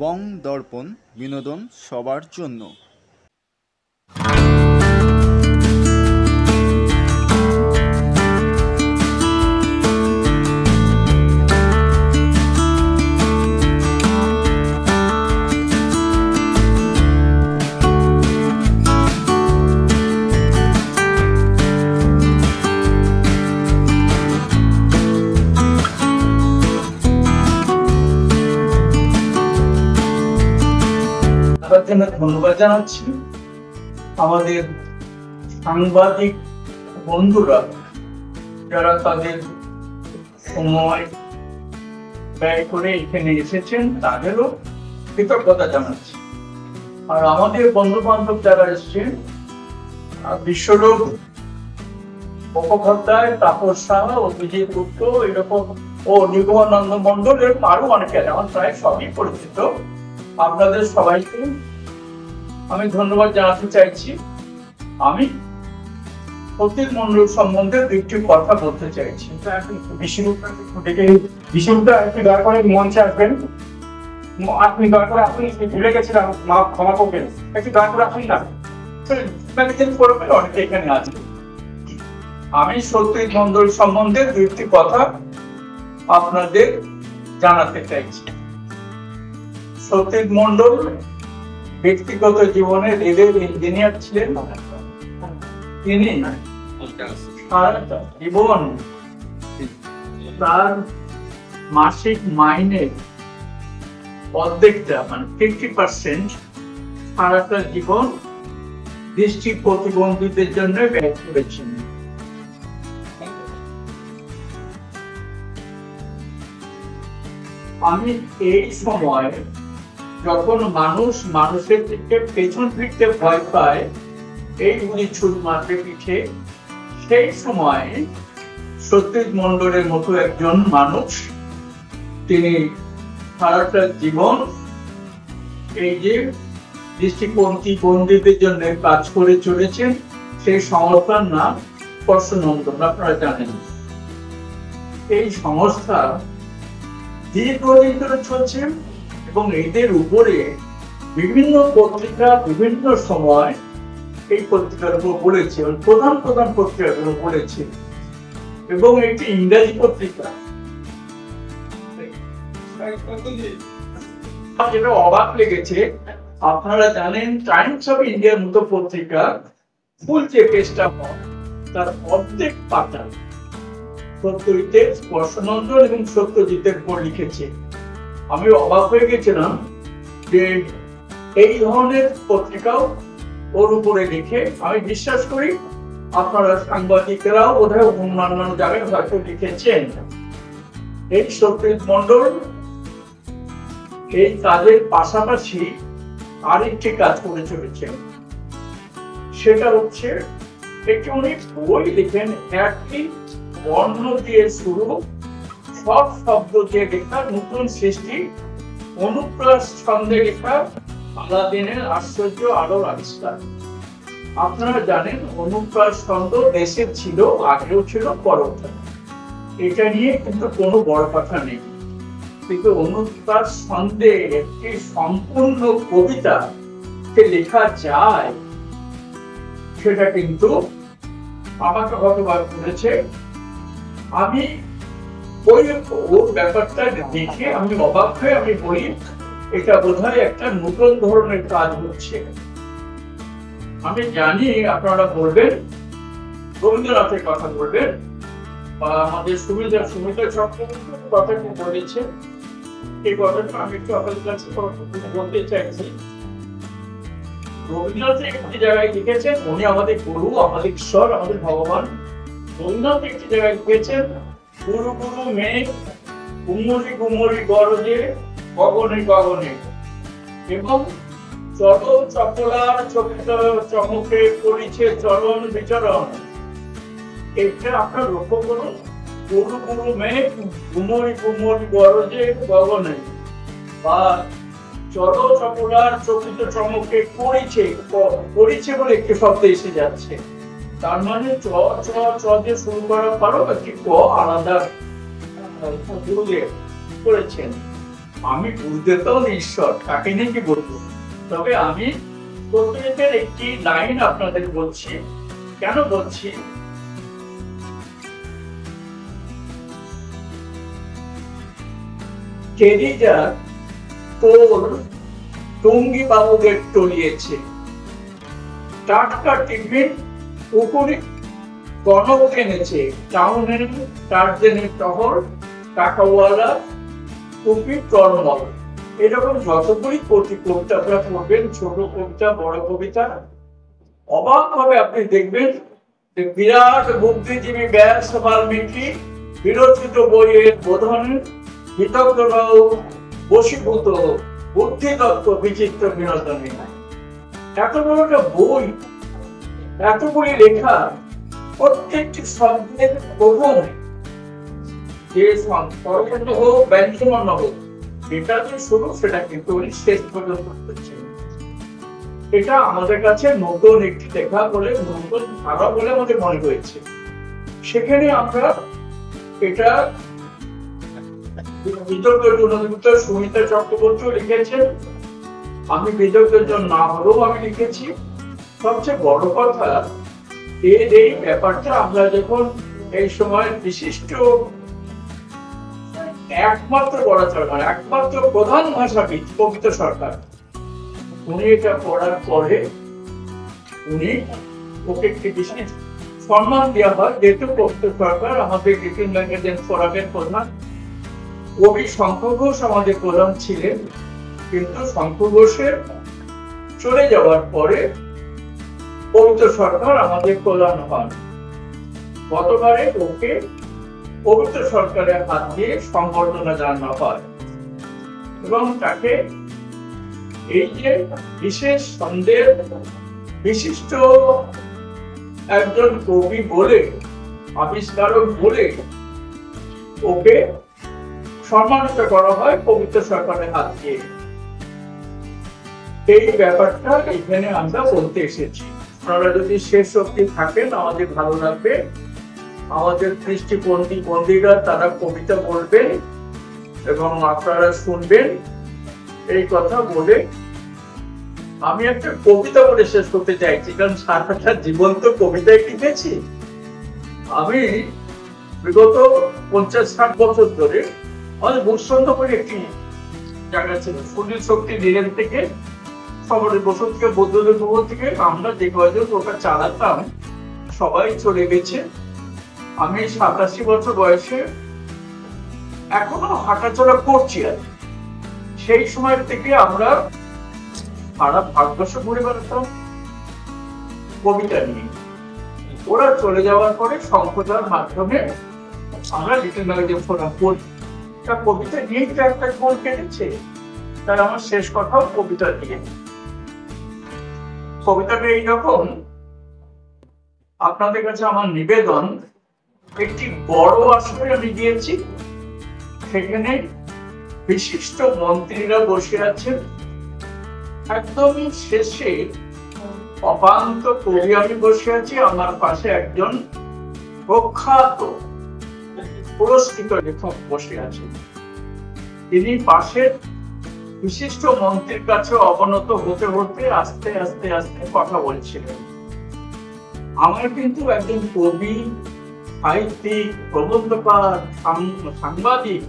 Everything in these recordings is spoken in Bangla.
বং দর্পণ, বিনোদন সবার জন্য। ধন্যবাদ জানাচ্ছি আমাদের সাংবাদিক বন্ধুরা যারা তাদের সময় ব্যয় করে এখানে এসেছেন, তাদেরও কৃতজ্ঞতা জানাচ্ছি। আর আমাদের বন্ধু বান্ধব যারা এসছেন, বিশ্বরূপ মুখোপাধ্যায়, তাপস সাহা ও বিজয় গুপ্ত এরকম ও নিগমানন্দ মন্ডল, এরকম আরো অনেকে আমার প্রায় সবই পরিচিত। আপনাদের সবাইকে আমি ধন্যবাদ জানাতে চাইছি। আমি সতীশ মন্ডল সম্বন্ধে দুইটি কথা বলতে চাইছি। বিষ্ণুদা একটু দয়া করে মঞ্চে আসবেন। আপনি দয়া করে আপনি ভুলে গেছিলাম, ক্ষমা করবেন, একটু দয়া করে আসুন না। অনেকে এখানে আছে। আমি সতীশ মন্ডল সম্বন্ধে দুইটি কথা আপনাদের জানাতে চাইছি। সতীশ মন্ডল ব্যক্তিগত জীবনে রেলের ইঞ্জিনিয়ার ছিলেন। তিনি সারাটা জীবন তার মাসিক মাইনের অর্ধেকটা মানে 50% সারাটা জীবন দৃষ্টি প্রতিবন্ধীদের জন্য ব্যয় করেছেন। আমি এই সময় যখন মানুষের দিকে পেছন ফিরতে ভয় পায়, এই গুলি ছুট মারতে পিঠে, সেই সময় সতীশ মন্ডলের মতো একজন মানুষ তিনি সারাটা জীবন এই যে দৃষ্টিবন্ধীদের জন্য কাজ করে চলেছেন। সেই সংস্থার নাম স্পর্শনন্দন, আপনারা জানেন। এই সংস্থা দীর্ঘদিন ধরে চলছে এবং এদের উপরে বিভিন্ন পত্রিকা বিভিন্ন সময় এই পত্রিকার উপর বলেছে, প্রধান পত্রিকাগুলো বলেছে, এবং একটি ইংরেজি পত্রিকা। যেটা অবাক লেগেছে, আপনারা জানেন টাইমস অফ ইন্ডিয়ার মতো পত্রিকা ফুল যে পেজটা হয় তার অর্ধেক পাতা সত্যজিতের, স্পর্শনন্দন এবং সত্যজিতের উপর লিখেছে। আমি অবাক হয়ে গেছিলাম যে এই ধরনের পত্রিকাও ওর উপরে লিখে। আমি বিশ্বাস করি আপনারা সাংবাদিকেরাও বোধহয় অন্যান্য জায়গায় হয়তো লিখেছেন। এই সতীশ মন্ডল এই কাজের পাশাপাশি আরেকটি কাজ করে চলেছেন, সেটা হচ্ছে একটি অনেক বই লিখেন, একটি বর্ণ দিয়ে শুরু, সব শব্দ দিয়ে লেখা, নতুন সৃষ্টি, অনুপ্রাস ছন্দে লেখা আলাদিনের আশ্চর্য আলোর আবিষ্কার। আপনারা জানেন অনুপ্রাস ছন্দ দেশের ছিল, আগেও ছিল, পরেও ছিল। এটা নিয়ে কিন্তু কোনো বড় কথা নেই, কিন্তু অনুপ্রাস ছন্দে একটি সম্পূর্ণ কবিতা লেখা যায়, সেটা কিন্তু আমাকে গতবার করেছে। আমি ওর ব্যাপারটা দেখে আমি অবাক হয়ে আমি বলি এটা বোধহয় একটা নতুন ধরনের কাজ হচ্ছে। আমি জানি আপনারা বলবেন রবীন্দ্রনাথের কথা বলবেন, বা আমাদের সুবিধা চক্রবর্তীর কথা বলেছে। এই কথাটা আমি একটু আপনাদের কাছে বলতে চাইছি। রবীন্দ্রনাথ একটি জায়গায় লিখেছেন, উনি আমাদের গুরু, আমাদের ঈশ্বর, আমাদের ভগবান। রবীন্দ্রনাথ একটি জায়গায় লিখেছেন, গুরু গুরু মেঘ গুমরি গুমরি গরজে গগনে গগনে, এবং চলো চপলার চকিত চমকে পড়িছে চরণ বিচরণ। এটা আপনার লক্ষ্য করুন, গুরু গুরু মেঘ গুমরি গুমরি গরজে গগনে, বা চলো চপলার চকিত চমকে পড়িছে বলে একটি শব্দ এসে যাচ্ছে। তার মানে চ চ চ দিয়ে শুরু করার পরও একটি ক আলাদা করেছেন। আমি বুঝতে তো ঈশ্বর তাকে নিয়ে কি বলবো, তবে আমি প্রত্যেকের একটি লাইন আপনাদের বলছি। কেন বলছি, টেরিজা তোর টঙ্গি বাবুদের টলিয়েছে, টাটকা টিফিন পুকুরে গণক এনেছে, টাউনের টার্জেনের টহর, টাকাওয়ালা টুপি টরমল। এরকম যতগুলি কবিতা আপনারা পড়বেন, ছোট কবিতা বড় কবিতা, অবাক ভাবে আপনি দেখবেন যে বিরাট বুদ্ধিজীবী ব্যাস বাল্মীকি বিরচিত বইয়ের বোধনের বিতগ্নরাও বশীভূত বুদ্ধিদত্ত বিচিত্র বিনোদনী। এত বড় একটা বই, এতগুলি লেখা, প্রত্যেকটি শব্দের প্রথম যে স্বরবর্ণ হোক ব্যঞ্জনবর্ণ হোক, এটা যে শুরু সেটা কিন্তু উনি শেষ পর্যন্ত করছেন। এটা আমাদের কাছে নতুন একটি লেখা বলে, নতুন ধারা বলে আমাদের মনে হয়েছে। সেখানে আমরা এটা বিতর্কের জন্য সুমিতা চক্রবর্তী লিখেছেন, আমি বিতর্কের জন্য না হলেও আমি লিখেছি। সবচেয়ে বড় কথা, এর এই ব্যাপারটা আমরা যখন এই সময় বিশিষ্ট একমাত্র গড়াচড়া, একমাত্র প্রধান ভাষাবিদ পবিত্র সরকার, উনি এটা পড়ার পরে উনি ওকে একটি বিশেষ সম্মান দেওয়া হয়, যেহেতু পবিত্র সরকার আমাদের লিটল ম্যাগাজিন ফোরামের প্রধান। কবি শঙ্খ ঘোষ আমাদের প্রধান ছিলেন, কিন্তু শঙ্খ ঘোষের চলে যাওয়ার পরে পবিত্র সরকার আমাদের প্রধান হন। গতবারে ওকে পবিত্র সরকারের হাত দিয়ে সংবর্ধনা জানানো হয় এবং তাকে এই যে বিশেষ ছন্দের বিশিষ্ট একজন কবি বলে, আবিষ্কারক বলে ওকে সম্মানিত করা হয় পবিত্র সরকারের হাত দিয়ে। এই ব্যাপারটা এখানে আমরা বলতে এসেছি। আপনারা যদি শেষ অবধি থাকেন আমাদের ভালো লাগবে। আমাদের দৃষ্টিবন্দী বন্দীরা তারা কবিতা বলবেন এবং আপনারা শুনবেন। এই কথা বলে আমি একটা কবিতা বলে শেষ করতে চাইছি, কারণ সারাটা জীবন তো কবিতায় লিখেছি। আমি বিগত 50-60 বছর ধরে আমাদের বসন্ত করে একটি জায়গা ছিল, সুনীল শক্তি লেন থেকে শহরের বসন্ত থেকে বৌদ্ধদের ভবন থেকে আমরা যে কয়জন ওটা চালাতাম সবাই চলে গেছে। আমি 87 বছর বয়সে এখনো হাঁটাচলা করছি। আর সেই সময় থেকে আমরা সারা ভারতবর্ষ ঘুরে বেড়াতাম কবিতা নিয়ে। ওরা চলে যাওয়ার পরে সংখ্যার মাধ্যমে আমরা লিটল ম্যাগাজিন ফোরাম পড়ি। কবিতা নিয়েই তো একটা গোল কেটেছে, তাই আমার শেষ কথাও কবিতা দিয়ে। কবিতাটা এইরকম, আপনাদের কাছে আমার নিবেদন, একটি বড় আসরে আমি গিয়েছি, সেখানে বিশিষ্ট মন্ত্রীরা বসে আছেন। একদম শেষে অপান্ত কবি আমি বসে আছি, আমার পাশে একজন প্রখ্যাত পুরস্কৃত লেখক বসে আছেন। তিনি পাশের বিশিষ্ট মন্ত্রীর কাছে অবনত হতে হতে আস্তে আস্তে আস্তে কথা বলছিলেন। আমার কিন্তু একজন কবি, সাহিত্যিক, প্রবন্ধকার, সাংবাদিক,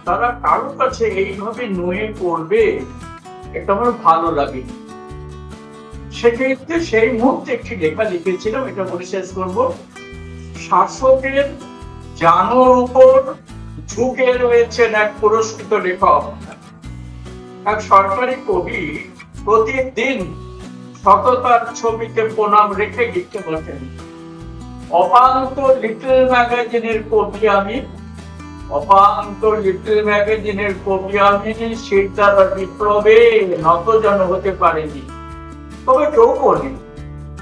তারা কারোর কাছে এইভাবে নুয়ে পড়বে এটা আমার ভালো লাগে। সেক্ষেত্রে সেই মুহূর্তে একটি লেখা লিখেছিলাম, এটা বলে শেষ করবো। শাসকের জানোর উপর ঝুঁকে রয়েছেন এক পুরস্কৃত লেখক, এক সরকারি কবি প্রতিদিন সততার ছবিতে প্রণাম রেখে লিখতে বসেন। অপান্ত লিটল ম্যাগাজিনের কবি আমি, অপান্ত লিটল ম্যাগাজিনের কবি আমি, সিদ্ধার বিপ্লবে নতজন হতে পারেনি। তবে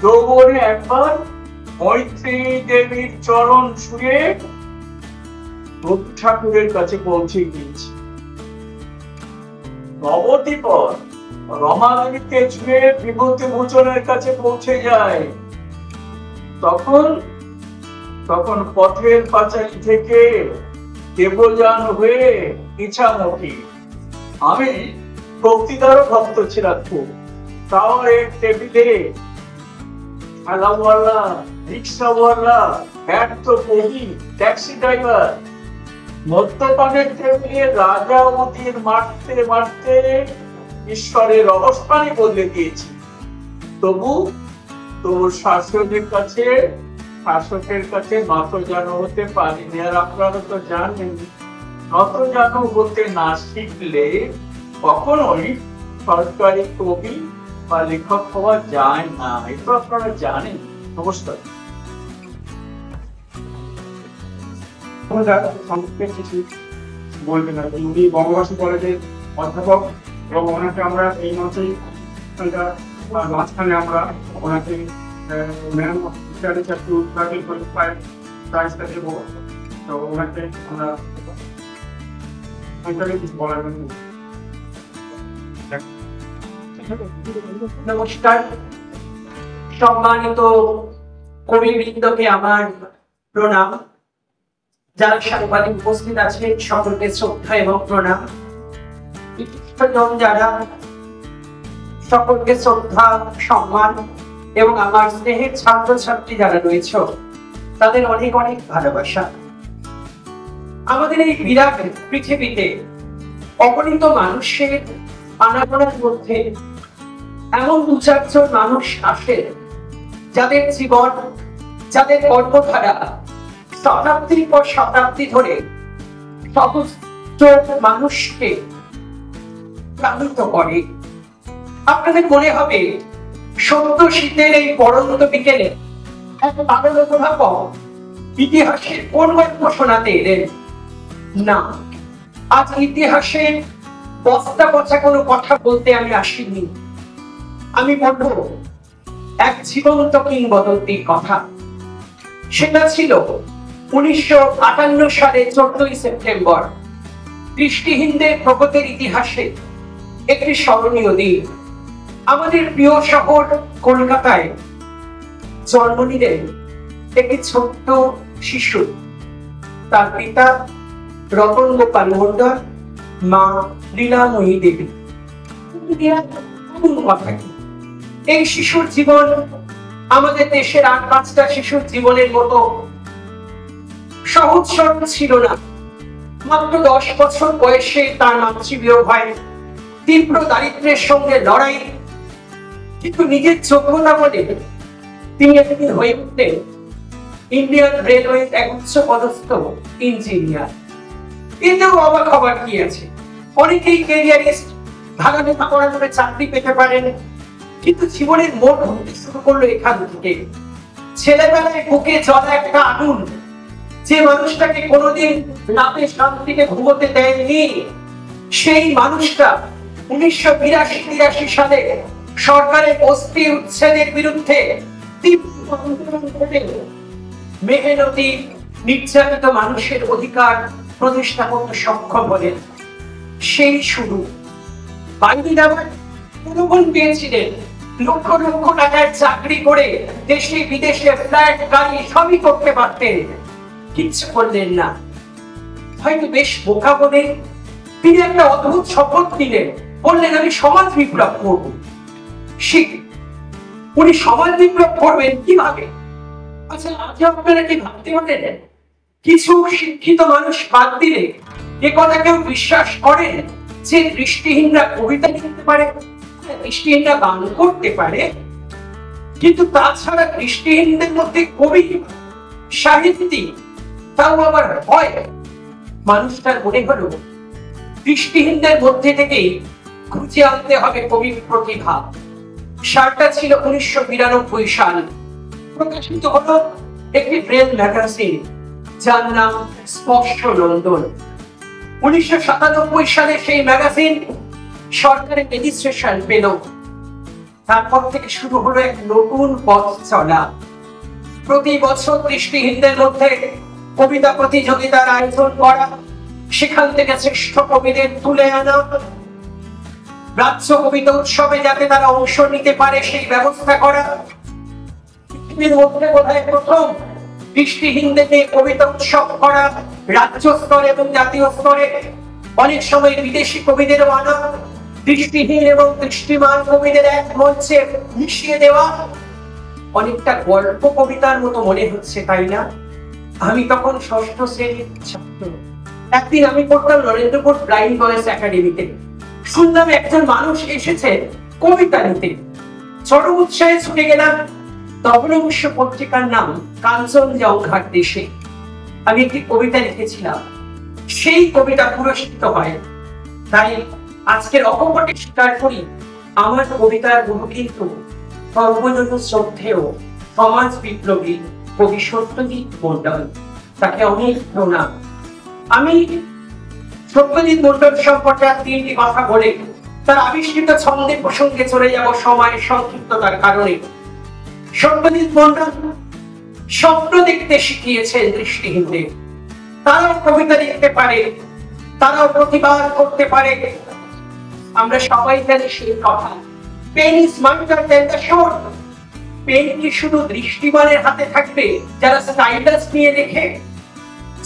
যৌবনে একবার মৈত্রী দেবীর চরণ ছুঁয়ে রবি ঠাকুরের কাছে পৌঁছে গিয়েছি। নবদ্বীপর রমাদেবীকে ছুঁয়ে বিভূতি ভূষণের কাছে পৌঁছে যায়। তখন তখন পথের পাঁচালী থেকে দেবযান হয়ে ইছামতি। আমি ভক্তিদারও ভক্ত ছিলাম খুব। তাও এক টেবিলে ঠেলাওয়ালা, রিক্সাওয়ালা, ব্যর্থ কবি, ট্যাক্সি ড্রাইভার মদ্যপানের টেবিলে রাজা উদির মারতে মারতে ঈশ্বরের অবস্থানই বদলে দিয়েছি। তবু শাসকের কাছে নত যেন হতে পারিনি। আর আপনারা তো জানেন, নত যেন হতে না শিখলে কখনোই সরকারি কবি বা লেখক হওয়া যায় না। এটা আপনারা জানেন। নমস্কার। সংক্ষেপে কিছু বলবেন আর কি। উনি বঙ্গবাসী কলেজের অধ্যাপক এবং ওনাকে আমরা এই মঞ্চেই মাঝখানে আমরা ওনাকে ম্যাম অফ লিটারেচার টু প্রাইজটা দেবো। তো ওনাকে আমরা কিছু বলার জন্য। নমস্কার, সম্মানিত কবিবৃন্দকে আমার প্রণাম। যারা সাংবাদিক উপস্থিত আছে সকলকে শ্রদ্ধা এবং প্রণাম। যারা সকলকে শ্রদ্ধা, সম্মান এবং আমার স্নেহের ছাত্রছাত্রী যারা রয়েছে তাদের অনেক অনেক ভালোবাসা। আমাদের এই বিরাট পৃথিবীতে অগণিত মানুষের আনাগোনার মধ্যে এমন দু চারজন মানুষ আসে যাদের জীবন, যাদের কর্মধারা শতাব্দীর পর শতাব্দী ধরে সহস্র মানুষকে প্রাণিত করে। আপনাদের মনে হবে সত্য শীতের এই পরন্ত বিকেলে এক পাগল অধ্যাপক ইতিহাসের কোন গল্প শোনাতে এলেন না। আজ ইতিহাসে বস্তা পচা কোনো কথা বলতে আমি আসিনি। আমি বলবো এক জীবন্ত কিংবদন্তির কথা। সেটা ছিল 1958 সালে 14 সেপ্টেম্বর, দৃষ্টিহীনদের প্রগতির ইতিহাসে একটি স্মরণীয় দিন। আমাদের প্রিয় শহর কলকাতায় জন্ম নিলেন একটি ছোট্ট শিশু। তার পিতা রতন গোপাল মন্ডল, মা লীলাময়ী দেবী। এই শিশুর জীবন আমাদের দেশের আর 5টা শিশুর জীবনের মতো সহজ সরল ছিল না। মাত্র 10 বছর বয়সে তার মাতৃবিয়োগ হয়, তীব্র দারিদ্র্যের সঙ্গে লড়াই, কিন্তু নিজের যোগ্যতা বলে তিনি একদিন হয়ে উঠলেন ইন্ডিয়ান রেলওয়ে এক উচ্চ পদস্থ ইঞ্জিনিয়ার। এতেও অবাক হবার কি আছে? অনেকেই ক্যারিয়ারিস্ট ভালো লেখাপড়া করে চাকরি পেতে পারেন, কিন্তু জীবনের মোড় ঘুরতে শুরু করলো এখান থেকে। ছেলেবেলায় বুকে জ্বলা একটা আগুন, যে মানুষটাকে কোনোদিন রাতে শান্তিতে ঘুমোতে দেয়নি, সেই মানুষটা 1982-83 সালে সরকারের বস্তি উচ্ছেদের বিরুদ্ধে মেহনতি নির্যাতিত মানুষের অধিকার প্রতিষ্ঠা করতে সক্ষম হলেন। সেই শুরু। বাইরে যাওয়ার প্রলোভন পেয়েছিলেন, লক্ষ লক্ষ টাকার চাকরি করে দেশে বিদেশে ফ্ল্যাট, গাড়ি সবই করতে পারতেন, কিচ্ছু করলেন না। হয়তো বেশ বোকা বলে তিনি একটা অদ্ভুত শপথ নিলেন, বললেন আমি সমাজ বিপ্লব করব। উনি সমাজ বিপ্লব করবেন কিভাবে? আচ্ছা, আজ আপনারা কি ভাবতে পারেন কিছু শিক্ষিত মানুষ বাদ দিলে এ কথা কেউ বিশ্বাস করেন যে দৃষ্টিহীনরা কবিতা লিখতে পারে, দৃষ্টিহীনরা গান করতে পারে? কিন্তু তাছাড়া দৃষ্টিহীনদের মধ্যে কবি, সাহিত্যিক, তাও আবার হয়। মানুষটার মনে হলো দৃষ্টিহীনদের মধ্যে থেকেই খুঁজে আনতে হবে কবির প্রতিভা। সালটা ছিল 1992 সাল। প্রকাশিত হলো একটি ট্রেন ম্যাগাজিন যার নাম স্পষ্ট লন্ডন। 1997 সালে সেই ম্যাগাজিন সরকারের রেজিস্ট্রেশন পেল। তারপর থেকে শুরু হলো এক নতুন পথ চলা। প্রতি বছর দৃষ্টিহীনদের মধ্যে কবিতা প্রতিযোগিতার আয়োজন করা, সেখান থেকে শ্রেষ্ঠ কবিদের তুলে আনা, রাজ্য কবিতা উৎসবে যাতে তারা অংশ নিতে পারে সেই ব্যবস্থা করা। পৃথিবীর মধ্যে বোধহয় প্রথম দৃষ্টিহীনদের নিয়ে কবিতা উৎসব করা, রাজ্য স্তরে এবং জাতীয় স্তরে, অনেক সময় বিদেশি কবিদেরও আনা, দৃষ্টিহীন এবং দৃষ্টিমান কবিদের এক মঞ্চে মিশিয়ে দেওয়া, অনেকটা গল্প কবিতার মতো মনে হচ্ছে, তাই না? আমি তখন ষষ্ঠ শ্রেণীর ছাত্র। একদিন আমি পড়তাম নরেন্দ্রপুর ব্লাইন্ড বয়েজ একাডেমিতে। শুনলাম একজন মানুষ এসেছে কবিতা নিতে। চরম উৎসাহে ছুটে গেলাম। তখন অবশ্য পত্রিকার নাম কাঞ্চনজঙ্ঘার দেশে। আমি একটি কবিতা লিখেছিলাম, সেই কবিতা পুরস্কৃত হয়। তাই আজকের অকপটে স্বীকার করি, আমার কবিতার গুরু কিন্তু সর্বজন শ্রদ্ধেয় সমাজ বিপ্লবী কবি সত্যজিৎ মণ্ডল। তাকে অনেক প্রণাম। আমি সত্যজিৎ মণ্ডল সম্পর্কে তিনটি কথা বলে তার আবিষ্কৃত ছন্দের প্রসঙ্গে চলে যাব সময়ের সংক্ষিপ্ততার কারণে। সত্যজিৎ মণ্ডল স্বপ্ন দেখতে শিখিয়েছেন দৃষ্টিহীনদের। তারাও কবিতা লিখতে পারে, তারাও প্রতিবাদ করতে পারে। আমরা সবাই জানি সেই কথা, pen is smarter than the sword. Pen কি শুধু দৃষ্টিমানের হাতে থাকবে যারা স্টাইলাস নিয়ে লেখে,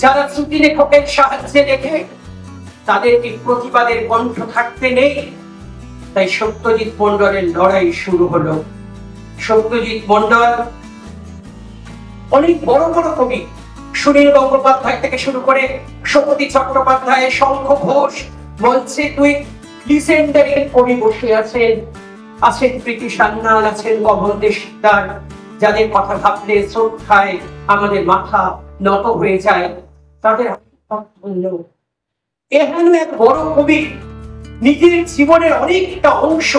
যারা শ্রুতি লেখকের সাহায্যে লেখে? তাদের কি প্রতিবাদের কণ্ঠ থাকতে নেই? তাই সত্যজিৎ মণ্ডলের লড়াই শুরু হলো। সত্যজিৎ মণ্ডল অনেক বড় বড় কবি, সুনীল গঙ্গোপাধ্যায় থেকে শুরু করে সত্যি চট্টোপাধ্যায়, শঙ্খ ঘোষ, মঞ্চে দুই লিজেন্ডারি কবি বসে আছেন। আছেন প্রীতি সান্যাল, আছেন গগনদেব শিকদার, যাদের কথা ভাবলে শ্রদ্ধায় আমাদের মাথা নত হয়ে যায়। তাদের এখানে এক বড় কবি নিজের জীবনের অনেকটা অংশ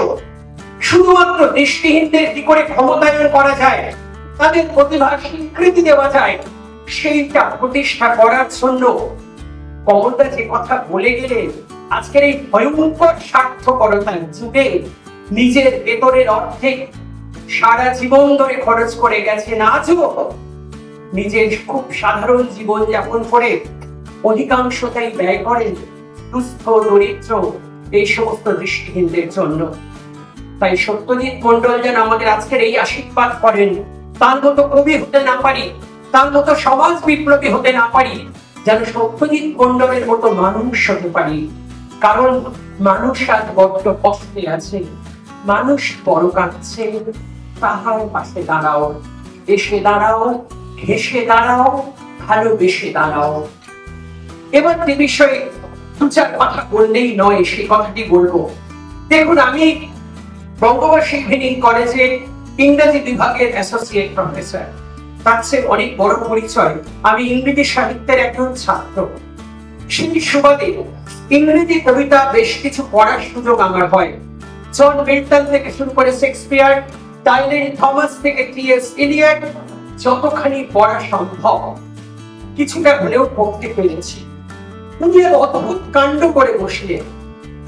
শুধুমাত্র দৃষ্টিহীনদের কি করে ক্ষমতায়ন করা যায়, তাদের প্রতিভার স্বীকৃতি দেওয়া যায়, সেইটা প্রতিষ্ঠা করার জন্য কমলদা যে কথা বলে গেলেন, আজকের এই ভয়ঙ্কর স্বার্থপরতার যুগে নিজের বেতনের অর্ধেক সারা জীবন ধরে খরচ করে গেছেন। আজও নিজের খুব সাধারণ জীবন যাপন করে অধিকাংশটাই ব্যয় করেন দুস্থ দরিদ্র এই সমস্ত দৃষ্টিহীনদের জন্য। তাই সত্যজিৎ মণ্ডল যেন আমাদের আজকের এই আশীর্বাদ করেন, তার মতো কবি হতে না পারি, তার মতো সমাজ বিপ্লবী হতে না পারি, যেন সত্যজিৎ মণ্ডলের মতো মানুষ হতে পারি। কারণ মানুষ আজ বড্ড কষ্টে আছে, মানুষ বড় কাঁদছে। তাহার পাশে দাঁড়াও, এসে দাঁড়াও, হেসে দাঁড়াও, ভালোবেসে দাঁড়াও। এবার যে বিষয়ে দু চার কথা বললেই নয়, সে কথাটি বলবো। দেখুন, আমি বঙ্গবর্ষী ইভিনিং কলেজে ইংরেজি বিভাগের অ্যাসোসিয়েট প্রফেসর। তার চেয়ে অনেক বড় পরিচয়, আমি ইংরেজি সাহিত্যের একজন ছাত্র। সেই সুবাদে ইংরেজি কবিতা বেশ কিছু পড়ার সুযোগ আমার হয়। জন মিল্টন থেকে শুরু করে শেক্সপিয়ার, টাইলার থমাস থেকে টি.এস. ইলিয়ট, যতখানি পড়া সম্ভব কিছুটা হলেও পড়তে পেরেছি। উনি এক অদ্ভুত কাণ্ড করে বসলেন,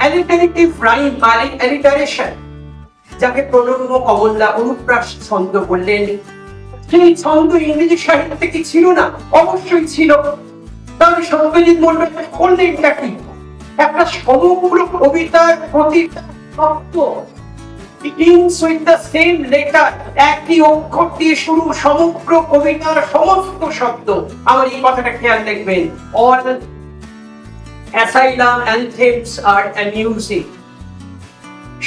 অ্যালিটারেটিভ রাইম বা অ্যালিটারেশন, যাকে প্রণব কমলা অনুপ্রাস ছন্দ বললেন। সেই ছন্দ ইংরেজি সাহিত্যে কি ছিল না? অবশ্যই ছিল। তাহলে সত্যজিৎ মণ্ডল করলেনটা কি? একটা সমগ্র কবিতার প্রতিটা শব্দ begins with the same letter, একই অক্ষর দিয়ে শুরু সমগ্র কবিতার সমস্ত শব্দ। আমার এই কথাটা খেয়াল দেখবেন, all asylum anthems are amusing।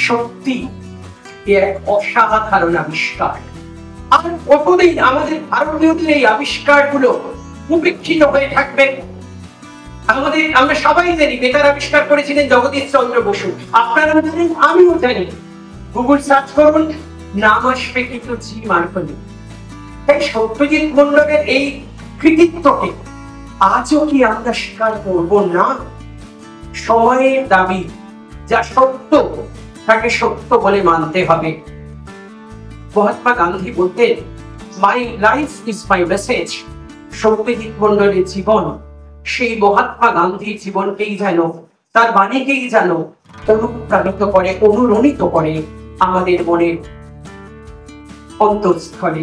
সত্যি এক অসাধারণ আবিষ্কার। আর কতদিন আমাদের ভারতীয়দের এই আবিষ্কারগুলো উপেক্ষিত হয়ে থাকবে? আমরা সবাই জানি বেতার আবিষ্কার করেছিলেন জগদীশ চন্দ্র বসু। আপনারা জানেন, আমিও জানি। গুগল সার্চ করুন, নাম আসবে কিন্তু জি মার্কনি। তাই সত্যজিৎ মণ্ডলের এই কৃতিত্বকে আজও কি আমরা স্বীকার করব না? সময়ের দাবি, যা সত্য তাকে সত্য বলে মানতে হবে। মহাত্মা গান্ধী বলতেন, my life is my message. Satyajit মণ্ডলের জীবন সেই মহাত্মা গান্ধীর জীবনকেই যেন, তার বাণীকেই যেন অনুপ্রাণিত করে, অনুরণিত করে আমাদের মনের অন্তঃস্থলে।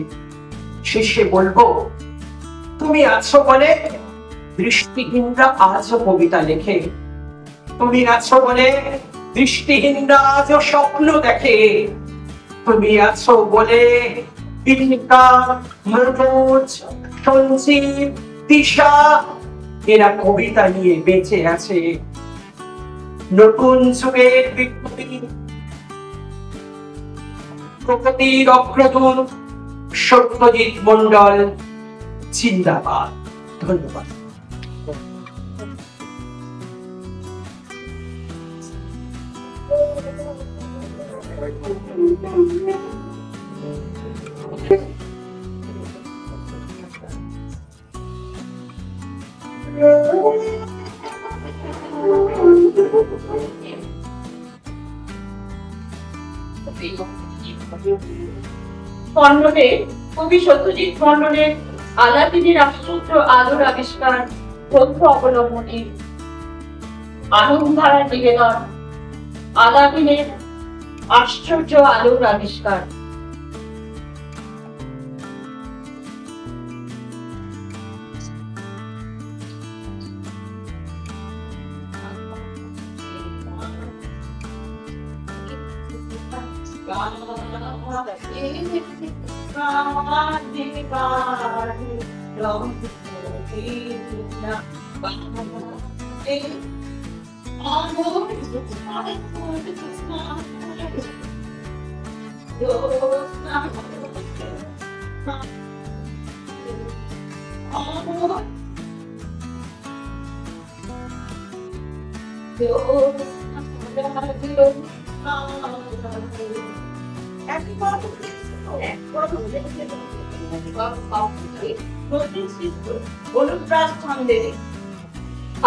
শেষে বলবো, তুমি আছো বলে দৃষ্টিহীনরা আজও কবিতা লেখে, তুমি আছো বলে দৃষ্টিহীনরা আজও স্বপ্ন দেখে, তুমি আছো বলে দীপিকা, মনোজ, সঞ্জীব, দিশা এরা কবিতা নিয়ে বেঁচে আছে। নতুন যুগের বিপ্লবী প্রগতির অগ্রদূত সত্যজিৎ মন্ডল জিন্দাবাদ। ধন্যবাদ। কন্নড়ে কবি সত্যজিৎ মন্ডলের আলাদিনের আশ্চর্য আলোর আবিষ্কার গ্রন্থ অবলম্বনে আনন্দধারার নিবেদন আলাদিনের আশ্চর্য আলোর আবিষ্কার।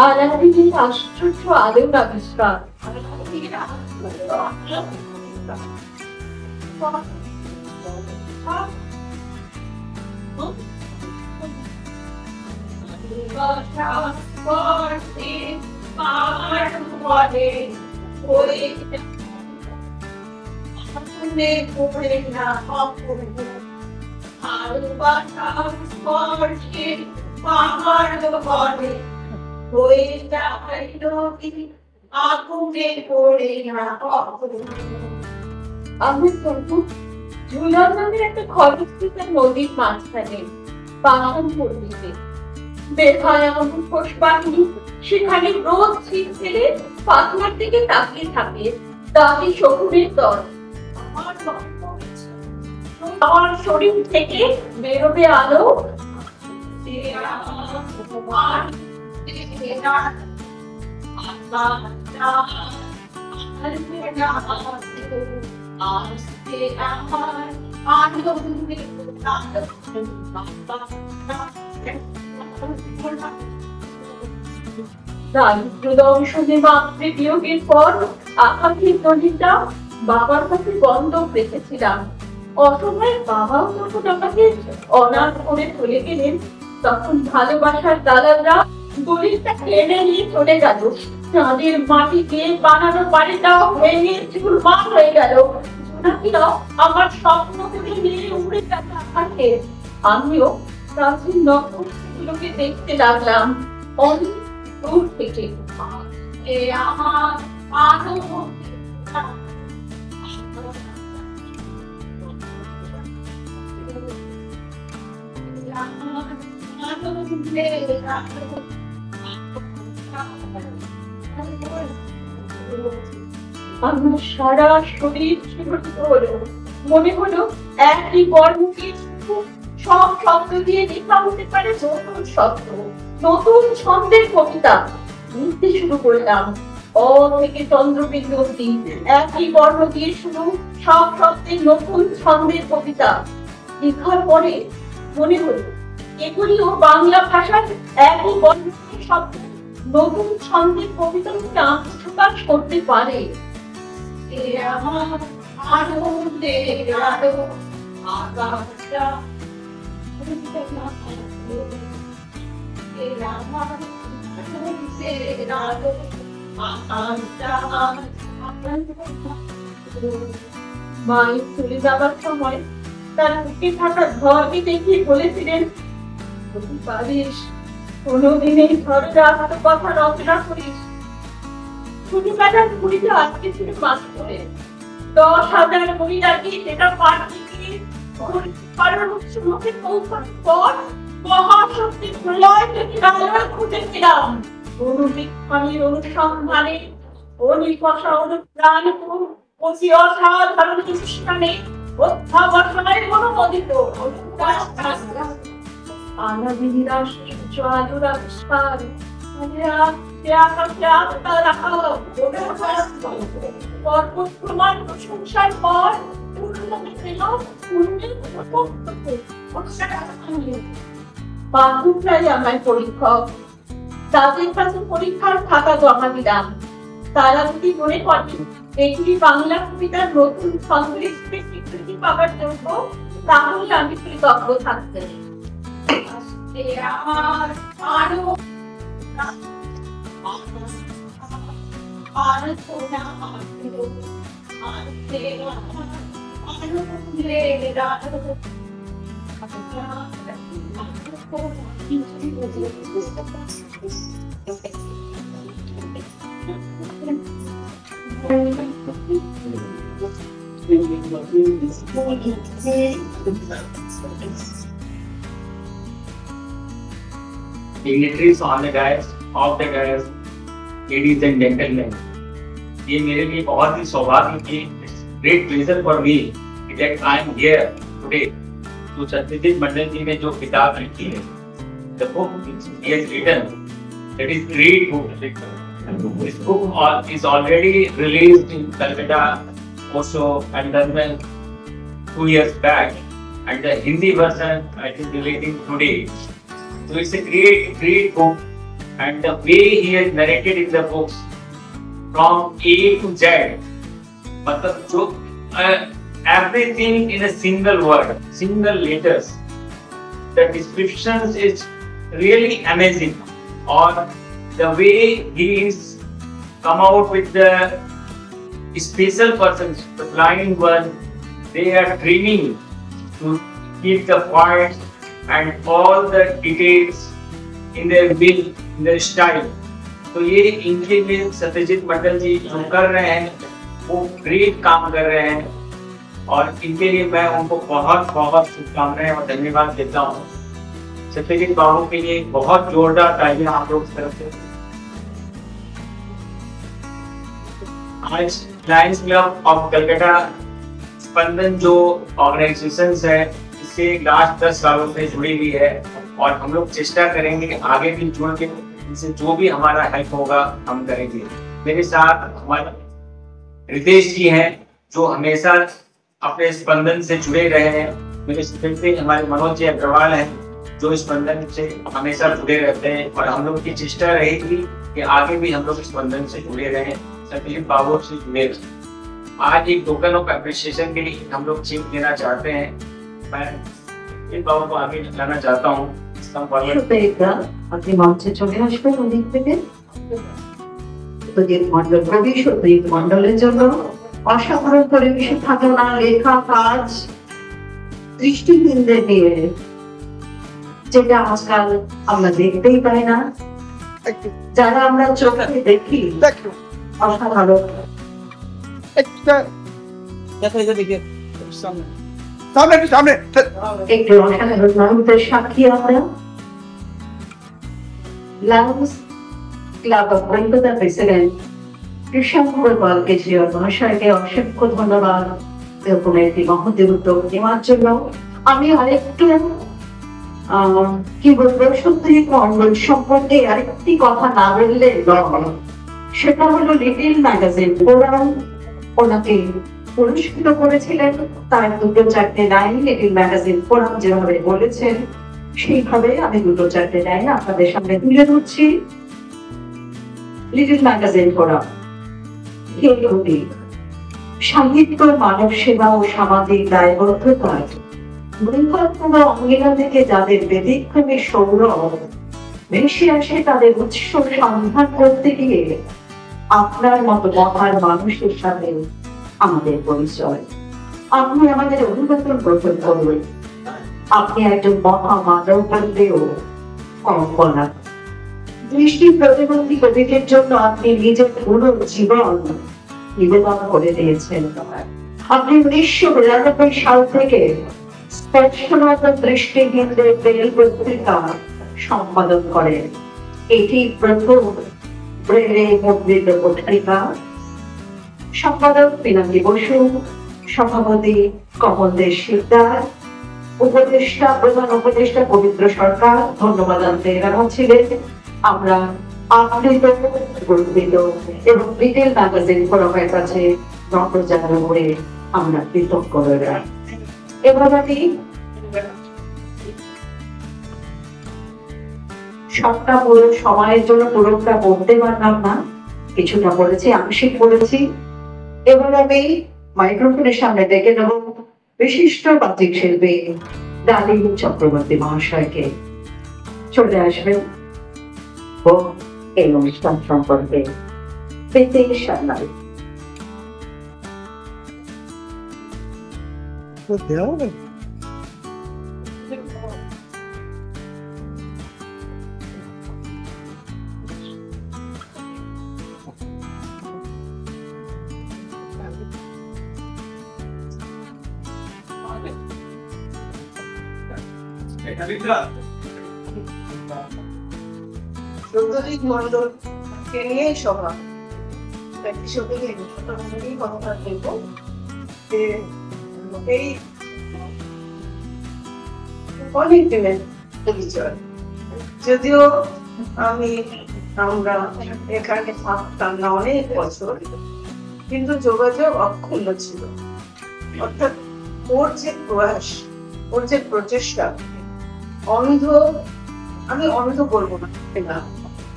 আলাদিনের আশ্চর্য আলোর আবিষ্কার। আমি বলবো ঝুলন নামের একটা খরস্রোতা নদীর মাঝখানে পাহাড় পড়িতে বেহায় এমন পোষ বাহিনী সেখানে রোজ ছিপ ফেলে পাথনার দিকে তাকিয়ে থাকে। তাকে শকুনের দল। আমার শরীর থেকে বেরোবে আলো। দারিদ্র দংশনে মাতৃ বিয়োগের পর আকাশের নদীটা বাবার কাছে বন্ধক রেখেছিলাম। অসময়ে বাবাও যখন আমাকে অনাথ করে চলে গেলেন, তখন ভালোবাসার দালালরা দলিলটা কেড়ে নিয়ে চলে গেল। চাঁদের মাটিকে বানানো বাড়িটাও ভেঙে চুরমার হয়ে গেল। জোনাকিরাও আমার স্বপ্নগুলি নিয়ে উড়ে গেল আকাশে। আমিও প্রাচীন নক্ষত্রগুলোকে দেখতে লাগলাম অনেক দূর থেকে। আমার আমার সারা শরীর শিহরিত হলো। মনে হলো একই বর্ণকে সব শব্দ দিয়ে লেখা হতে পারে নতুন শব্দ, নতুন ছন্দের কবিতা। লিখতে শুরু করলাম অ থেকে চন্দ্রবিন্দু অবধি একই বর্ণ দিয়ে শুরু, সব শব্দের নতুন ছন্দের কবিতা। লেখার পরে মনে হলো এগুলিও বাংলা ভাষার একই বর্ণ শব্দ নতুন ছন্দের কবিতা প্রকাশ করতে পারে। মায়ের চলে যাবার সময় তার বুকে থাকা ঘরকে দেখে বলেছিলেন, পারিস কোনোদিন এই ঘরের আলাদা কথা রচনা করিস। ছোটবেলার ঘুড়িতে আজকে ছিল মাস করে 10,000 বই লাগিয়ে সেটা পাঠ লিখে কারণ মুখে পৌঁছানোর পর মহাশক্তি প্রলয় থেকে আলোয় খুঁজেছিলাম অনুবীক্ষণের অনুসন্ধানে অনিকষা অনুপ্রাণ অতি অসাধারণ অনুষ্ঠানে অধ্যাবসায় অনুমোদিত আনাবিনিরাশ জোয়ালুর আবিষ্কার পর্বত প্রমাণ প্রশংসার পর বান্ধবরাই আমার পরীক্ষক, তাদের কাছে পরীক্ষার খাতা জমা দিলাম। তারা যদি মনে করেন এটি বাংলা কবিতার নতুন ছন্দ হিসেবে স্বীকৃতি পাওয়ার জন্য, তাহলে আমি কৃতজ্ঞ থাকতে। আমার আরো Dignitaries on the dais, off the dais, ladies and gentlemen, ये मेरे लिए बहुत ही सौभाग्य की great pleasure for me that I am here today to Satyajit मंडल जी ने जो किताब लिखी है, the book he has written, that is great book. This book is already released in Calcutta, Osho and Durban 2 years back, and the Hindi version I think releasing today. So it's a great book, and the way he has narrated in the books from A to Z, मतलब जो everything in a single word, single letters. The descriptions is really amazing, or the way he is come out with the special persons, the blind one, they are dreaming to keep the points and all the details in their will, in their style. तो ये इनके लिए सत्यजीत मंडल जी जो कर रहे हैं वो ग्रेट काम कर रहे हैं, और इनके लिए मैं उनको बहुत बहुत शुभकामनाएं और धन्यवाद देता हूँ। सत्यजीत बाबू के लिए बहुत जोरदार तालियां आप लोग की तरफ से। आज लायंस क्लब ऑफ कलकत्ता स्पंदन जो ऑर्गेनाइजेशन है इससे लास्ट 10 सालों से जुड़ी हुई है, और हम लोग चेष्टा करेंगे कि आगे भी जुड़ के इनसे जो भी हमारा हेल्प होगा हम करेंगे। मेरे साथ हमारे रितेश जी हैं जो हमेशा अपने स्पंदन से जुड़े रहे हैं। मेरे सेक्रेटरी हमारे मनोज जी अग्रवाल हैं जो स्पंदन से हमेशा जुड़े रहते हैं, और हम लोग की चेष्टा रहेगी कि आगे भी हम लोग स्पंदन से जुड़े रहें, सत्यजीत बाबू से जुड़े रहें। आज एक टोकन ऑफ एप्रिसिएशन के लिए हम लोग चीफ देना चाहते हैं। मैं इन बाबू को आगे लाना चाहता हूँ। আপনি মঞ্চে চলে আসবেন ওদিক থেকে। সত্যজিৎ মন্ডল কবি, সত্যজিৎ মন্ডলের জন্য অসাধারণ পরিবেশে থাকা লেখা কাজ দৃষ্টিহীনদের নিয়ে, যেটা আজকাল আমরা দেখতেই পাই না, যারা আমরা চোখে দেখি অসাধারণ। একটু অসাধারণ মুহূর্তের সাক্ষী আমরা। Lions club of Kolkata president কৃষ্ণাঙ্গ পাল কেজরিওয়াল মহাশয়কে অসংখ্য ধন্যবাদ এরকম একটি মহৎ উদ্যোগ নেওয়ার জন্য। আমি আরেকটু কি বলবো, সত্যজিৎ মন্ডল সম্পর্কে আরেকটি কথা না বললে নয়, সেটা হলো লিটিল ম্যাগাজিন ফোরাম ওনাকে পুরস্কৃত করেছিলেন। তার 2-4টে লাইন লিটিল ম্যাগাজিন ফোরাম যেভাবে বলেছেন সেইভাবে আমি 2-4টে লাইন আপনাদের সামনে তুলে ধরছি। লিটিল ম্যাগাজিন ফোরাম সাহিত্য, মানব সেবা ও সামাজিক দায়বদ্ধতার বৃহত্তম অঙ্গীকার থেকে যাদের ব্যতিক্রমী সৌরভ ভেসে আসে, তাদের উৎস সন্ধান করতে গিয়ে আপনার মতো মহান মানুষের সাথে আমাদের পরিচয়। আপনি আমাদের অভিবাদন গ্রহণ করবেন। আপনি একজন মহামানব বললেও কম বলা। দৃষ্টি প্রতিবন্ধী কবিদের জন্য আপনি নিজের পুরো জীবন নিবেদন করে দিয়েছেন। আপনি 1992 সাল থেকে স্পর্শনত দৃষ্টিহীনদের ব্রেল পত্রিকা সম্পাদন করেন। এটি প্রথম ব্রেলে মুদ্রিত পত্রিকা। সম্পাদক পিনাকি বসু, সভাপতি কমল দে শিকদার, উপদেষ্টা প্রধান উপদেষ্টা পবিত্র সরকার ধন্যবাদ আনতে এরা ছিলেন। আমরা আপ্লুত, গর্বিত এবং বিকেল ম্যাগাজিন ফোরামের কাছে নম্র জানানো করে আমরা কৃতজ্ঞ রইলাম। এবার আমি সবটা পুরো সময়ের জন্য পুরোটা বলতে পারলাম না, কিছুটা বলেছি, আংশিক বলেছি। এবার আমি মাইক্রোফোনের সামনে ডেকে নেব বিশিষ্ট বাচিক শিল্পী ডালিম চক্রবর্তী মহাশয়কে। চলে আসবেন ও এই অনুষ্ঠান সম্পর্কে পেতে সান্নাল। সত্যজিৎ মন্ডলকে নিয়ে সভা হিসেবে কথা বলবো যে এই অনেক দিনের পরিচয়, যদিও আমরা এখানে থাকতাম না অনেক বছর, কিন্তু যোগাযোগ অক্ষুণ্ণ ছিল। অর্থাৎ ওর যে প্রয়াস, ওর যে প্রচেষ্টা, আমি অন্ধ বলবো না,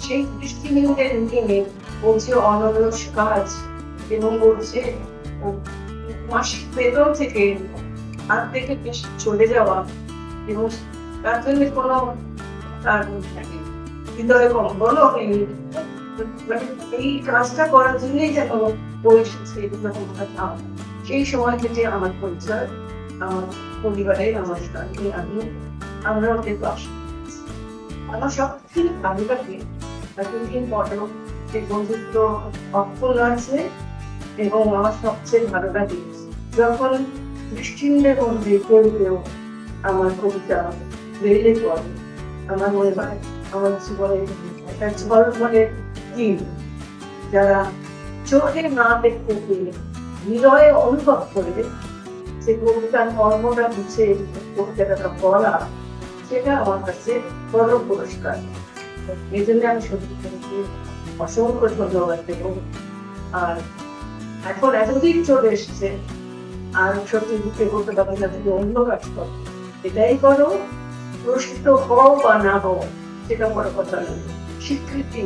সেই দৃষ্টিহীনদের নিয়ে ওর যে অনলস কাজ এবং ওর যে মাসিক বেতন থেকে থেকে বেশি চলে যাওয়া এবং তার জন্য কোনো হৃদয় কম্বলও হয়নি, এই কাজটা করার জন্যই যেন বসেছে। সেই সময় থেকে আমার পরিচয়, আমার পরিবারের, আমার সঙ্গে আমরা ওদের পাশে। আমার সবথেকে ভালো লাগে এতদিন পরেও যে বন্ধুত্ব অক্ষুণ্ণ আছে। এবং আমার সবচেয়ে ভালো লাগে যখন দৃষ্টিহীনদের মধ্যে কেউ আমার কবিতা বেড়ে পড়ে, আমার মনে হয় আমার জীবনে একটা ঝলমলে দিন, যারা চোখে না দেখতে পেয়ে হৃদয়ে অনুভব করে যে কবিতার কর্মটা বুঝে কবিতাটা বলা, সেটা আমার কাছে বড় পুরস্কার। এই জন্য আমি সত্যি অসংখ্য ধন্যবাদ দেব। আর এখন এতদিন চলে এসছে, আর সত্যি বুকে বলতে পারবে না তুমি অন্য কাজ করো, এটাই করো, প্রশ্নিত হও বা না হও সেটা বড় কথা নয়। স্বীকৃতি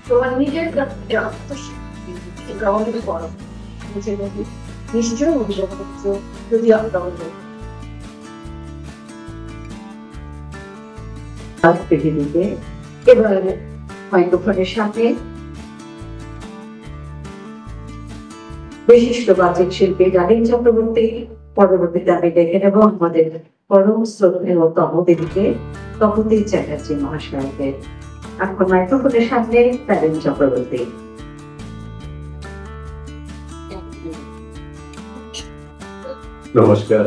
তোমার নিজের কাছে আত্মস্বীকৃতি গ্রহণ করো, নিশ্চয়ই অভিযোগ করছো যদি আমরা পৃথিবীতে। এবার মাইক্রোফোনের সামনে বিশিষ্ট বাচিক শিল্পী ডালিম চক্রবর্তী, পরবর্তীতে আমি ডেকে নেব আমাদের পরম শ্রদ্ধেয় তপদিদিকে, তপতি চ্যাটার্জি মহাশয়কে। এখন মাইক্রোফোনের সামনে ডালিম চক্রবর্তী। নমস্কার।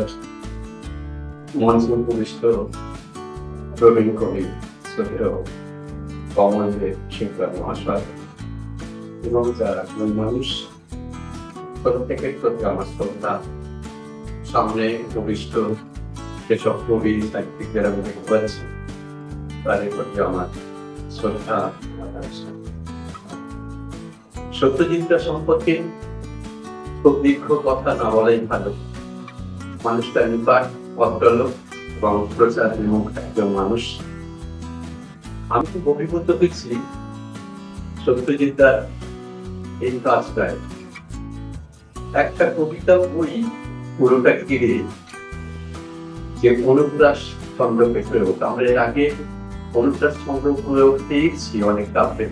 মঞ্চ উপবিষ্ট প্রবীণ কবি শ্রদ্ধেয় কমল দে শিকদার মহাশয় এবং যারা মানুষ, প্রত্যেকের প্রতি আমার শ্রদ্ধা। সামনে উপবিষ্ট যেসব কবি সাহিত্যিকদের আমি দেখতে পাচ্ছি, তাদের প্রতি আমার শ্রদ্ধা। সত্যজিৎটা সম্পর্কে খুব দীর্ঘ কথা না বলাই ভালো। মানুষটা নিপাট, ভদ্রলোক এবং প্রচার বিমুখ একজন মানুষ। আমি খুব অভিভূত হয়েছি সত্যজিৎদার এই কাজটায়। একটা কবিতা বই পুরোটা ঘিরে যে অনুপ্রাস সংগ্রহ করে ওঠা, আমরা এর আগে অনুপ্রাস সংগ্রহ করে পেয়েছি অনেক কাব্যে,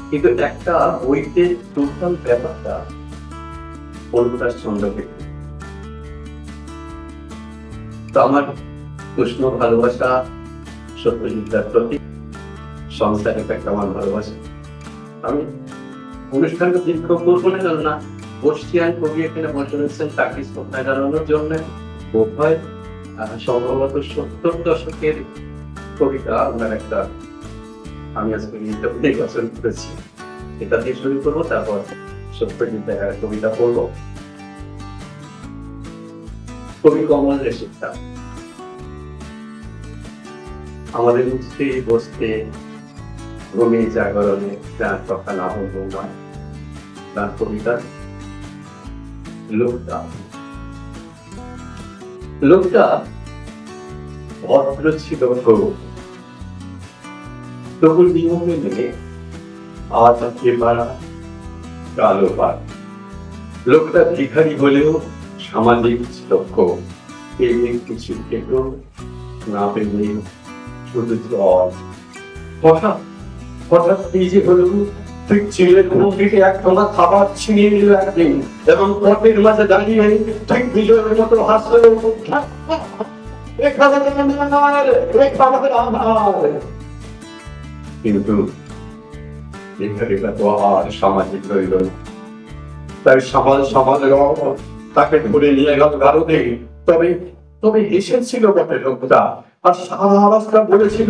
কিন্তু একটা বইতে টোটাল ব্যাপারটা অনুপ্রাস সংগ্রহ। তো আমার উষ্ণ ভালোবাসা সত্যজিৎদার প্রতি, সংস্থানের একটা আমার ভালোবাসা। আমি অনুষ্ঠানটা দীর্ঘ করবো না, কেন না বর্ষিয়ান কবি এখানে বসে রয়েছেন, তাকে শ্রদ্ধা জানানোর জন্য বোধ হয় সম্ভবত 70 দশকের কবিতা আমার একটা, আমি আজকে নির্বাচন করেছি, এটা দিয়ে শুরু করবো, তারপর সত্যজিৎ কবিতা পড়বো। কবি কমল রেশিকটা। আমাদের উঠতে বসতে ঘুমিয়ে জাগরণে যার কথা না বলবো নয়, তার কবিতা লোকটা। লোকটা ভদ্র ছিল তবু নিয়মে মেনে আজ এবারা কালো পার। লোকটা ভিখারি হলেও সামাজিক লক্ষ্য পেয়ে কিছু খেত, না পেলে শুধু জল। হঠাৎ এই যে হলো ঠিক ছেলের মুখ থেকে এক তোমার খাবার ছিনিয়ে নিল একদিন, এবং পথের মাঝে দাঁড়িয়ে ঠিক বিজয়ের মতো হাসল, কিন্তু ভিখারিটা তো আর সামাজিক রইল না। তাই সমাজ তাকে ধরে নিয়ে গেল ভারতে। তবে এসেছিল বটে লোকটা, আর সারা রাস্তা বলেছিল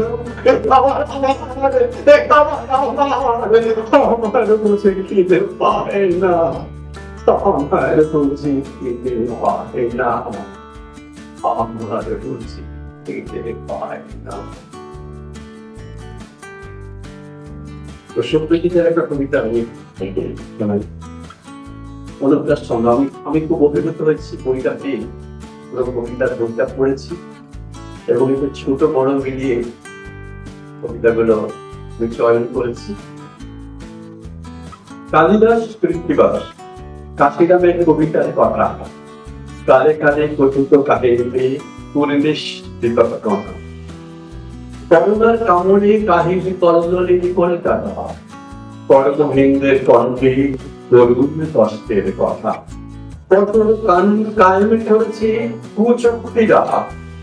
সত্যজিতের একটা কবিতা আমি অনুপ্রাস ছন্দ, আমি খুব অভিভূত হয়েছি বইটা পেয়ে। কবিতার বইটা পড়েছি এবং একটু ছোট বড় মিলিয়ে কবিতাগুলো আমি চয়ন করেছি। কালিদাস কৃত্তিবাস কাশিরামের কবিতার কথা, কালে কালে কথিত কাহিনীতে পরিবেশ বিপক্ষণা, করোনার কামড়ে কাহিনী কল্লোলে কলকাতা, করমহিন্দের কণ্ঠে তরুণ কষ্টের কথা। কঠোর কানুন কায়েম করেছে কুচক্রীরা,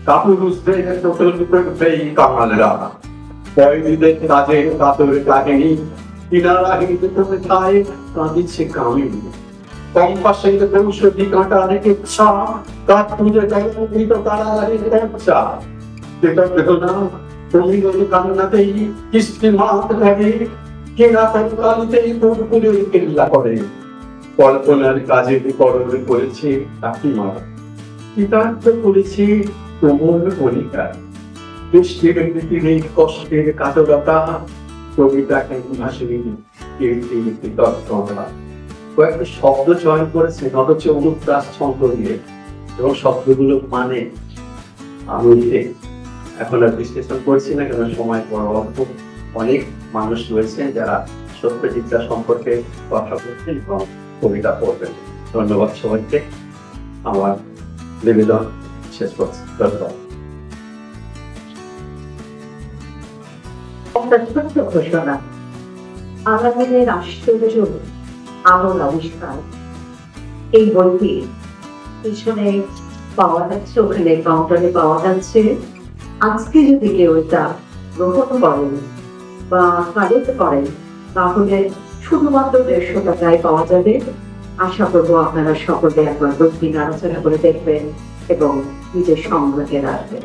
কাপুরুষদের টোটল করবে কামালরা। কয়েদিদের কাজে কাতর কাহিনী, কিনারা হিন্দু কোথায় কাঁদিছে কামিনী। কম্পাসের কৌশলী কাঁটা রেখে ছা, তার তুলে জগৎ কারাগারের চর্চা। যেটা পেল না কবিদের কান্নাতেই কিস্তি মাত লাগে, কেনা তৎকালিতেই পুরপুরের কেল্লা করে। কল্পনার কাজে করণ করেছে কাকিমা, কৃতার্থ করেছে কোমল কণিকা। বৃষ্টির নীতিরে কষ্টের কাতরতা, কবিতাকে ভাসিয়ে কয়েকটা শব্দ চয়ন করেছে, অথচ অনুপ্রাস ছন্দ দিয়ে, এবং শব্দগুলো মানে আমি এখন আর বিশ্লেষণ করছি না, কেন সময় পরবর্তী অনেক মানুষ রয়েছেন যারা সত্যজিৎ সম্পর্কে কথা বলছেন এবং কবিতা পড়বেন। ধন্যবাদ সবাইকে, আমার নিবেদন শেষ করছি। ধন্যবাদ। ঘোষণা, আগামী দিনের আশ্চর্য আমল আবিষ্কার। এই বইটি পিছনে পাওয়া যাচ্ছে, ওখানে কাউন্টারে পাওয়া যাচ্ছে। আজকে যদি কেউ এটা গ্রহণ করেন বা কাজে করেন, তাহলে শুধুমাত্র 150 টাকায় পাওয়া যাবে। আশা করবো আপনারা সকলে একবার বইটি আলোচনা করে দেখবেন এবং নিজের সংগ্রহে রাখবেন।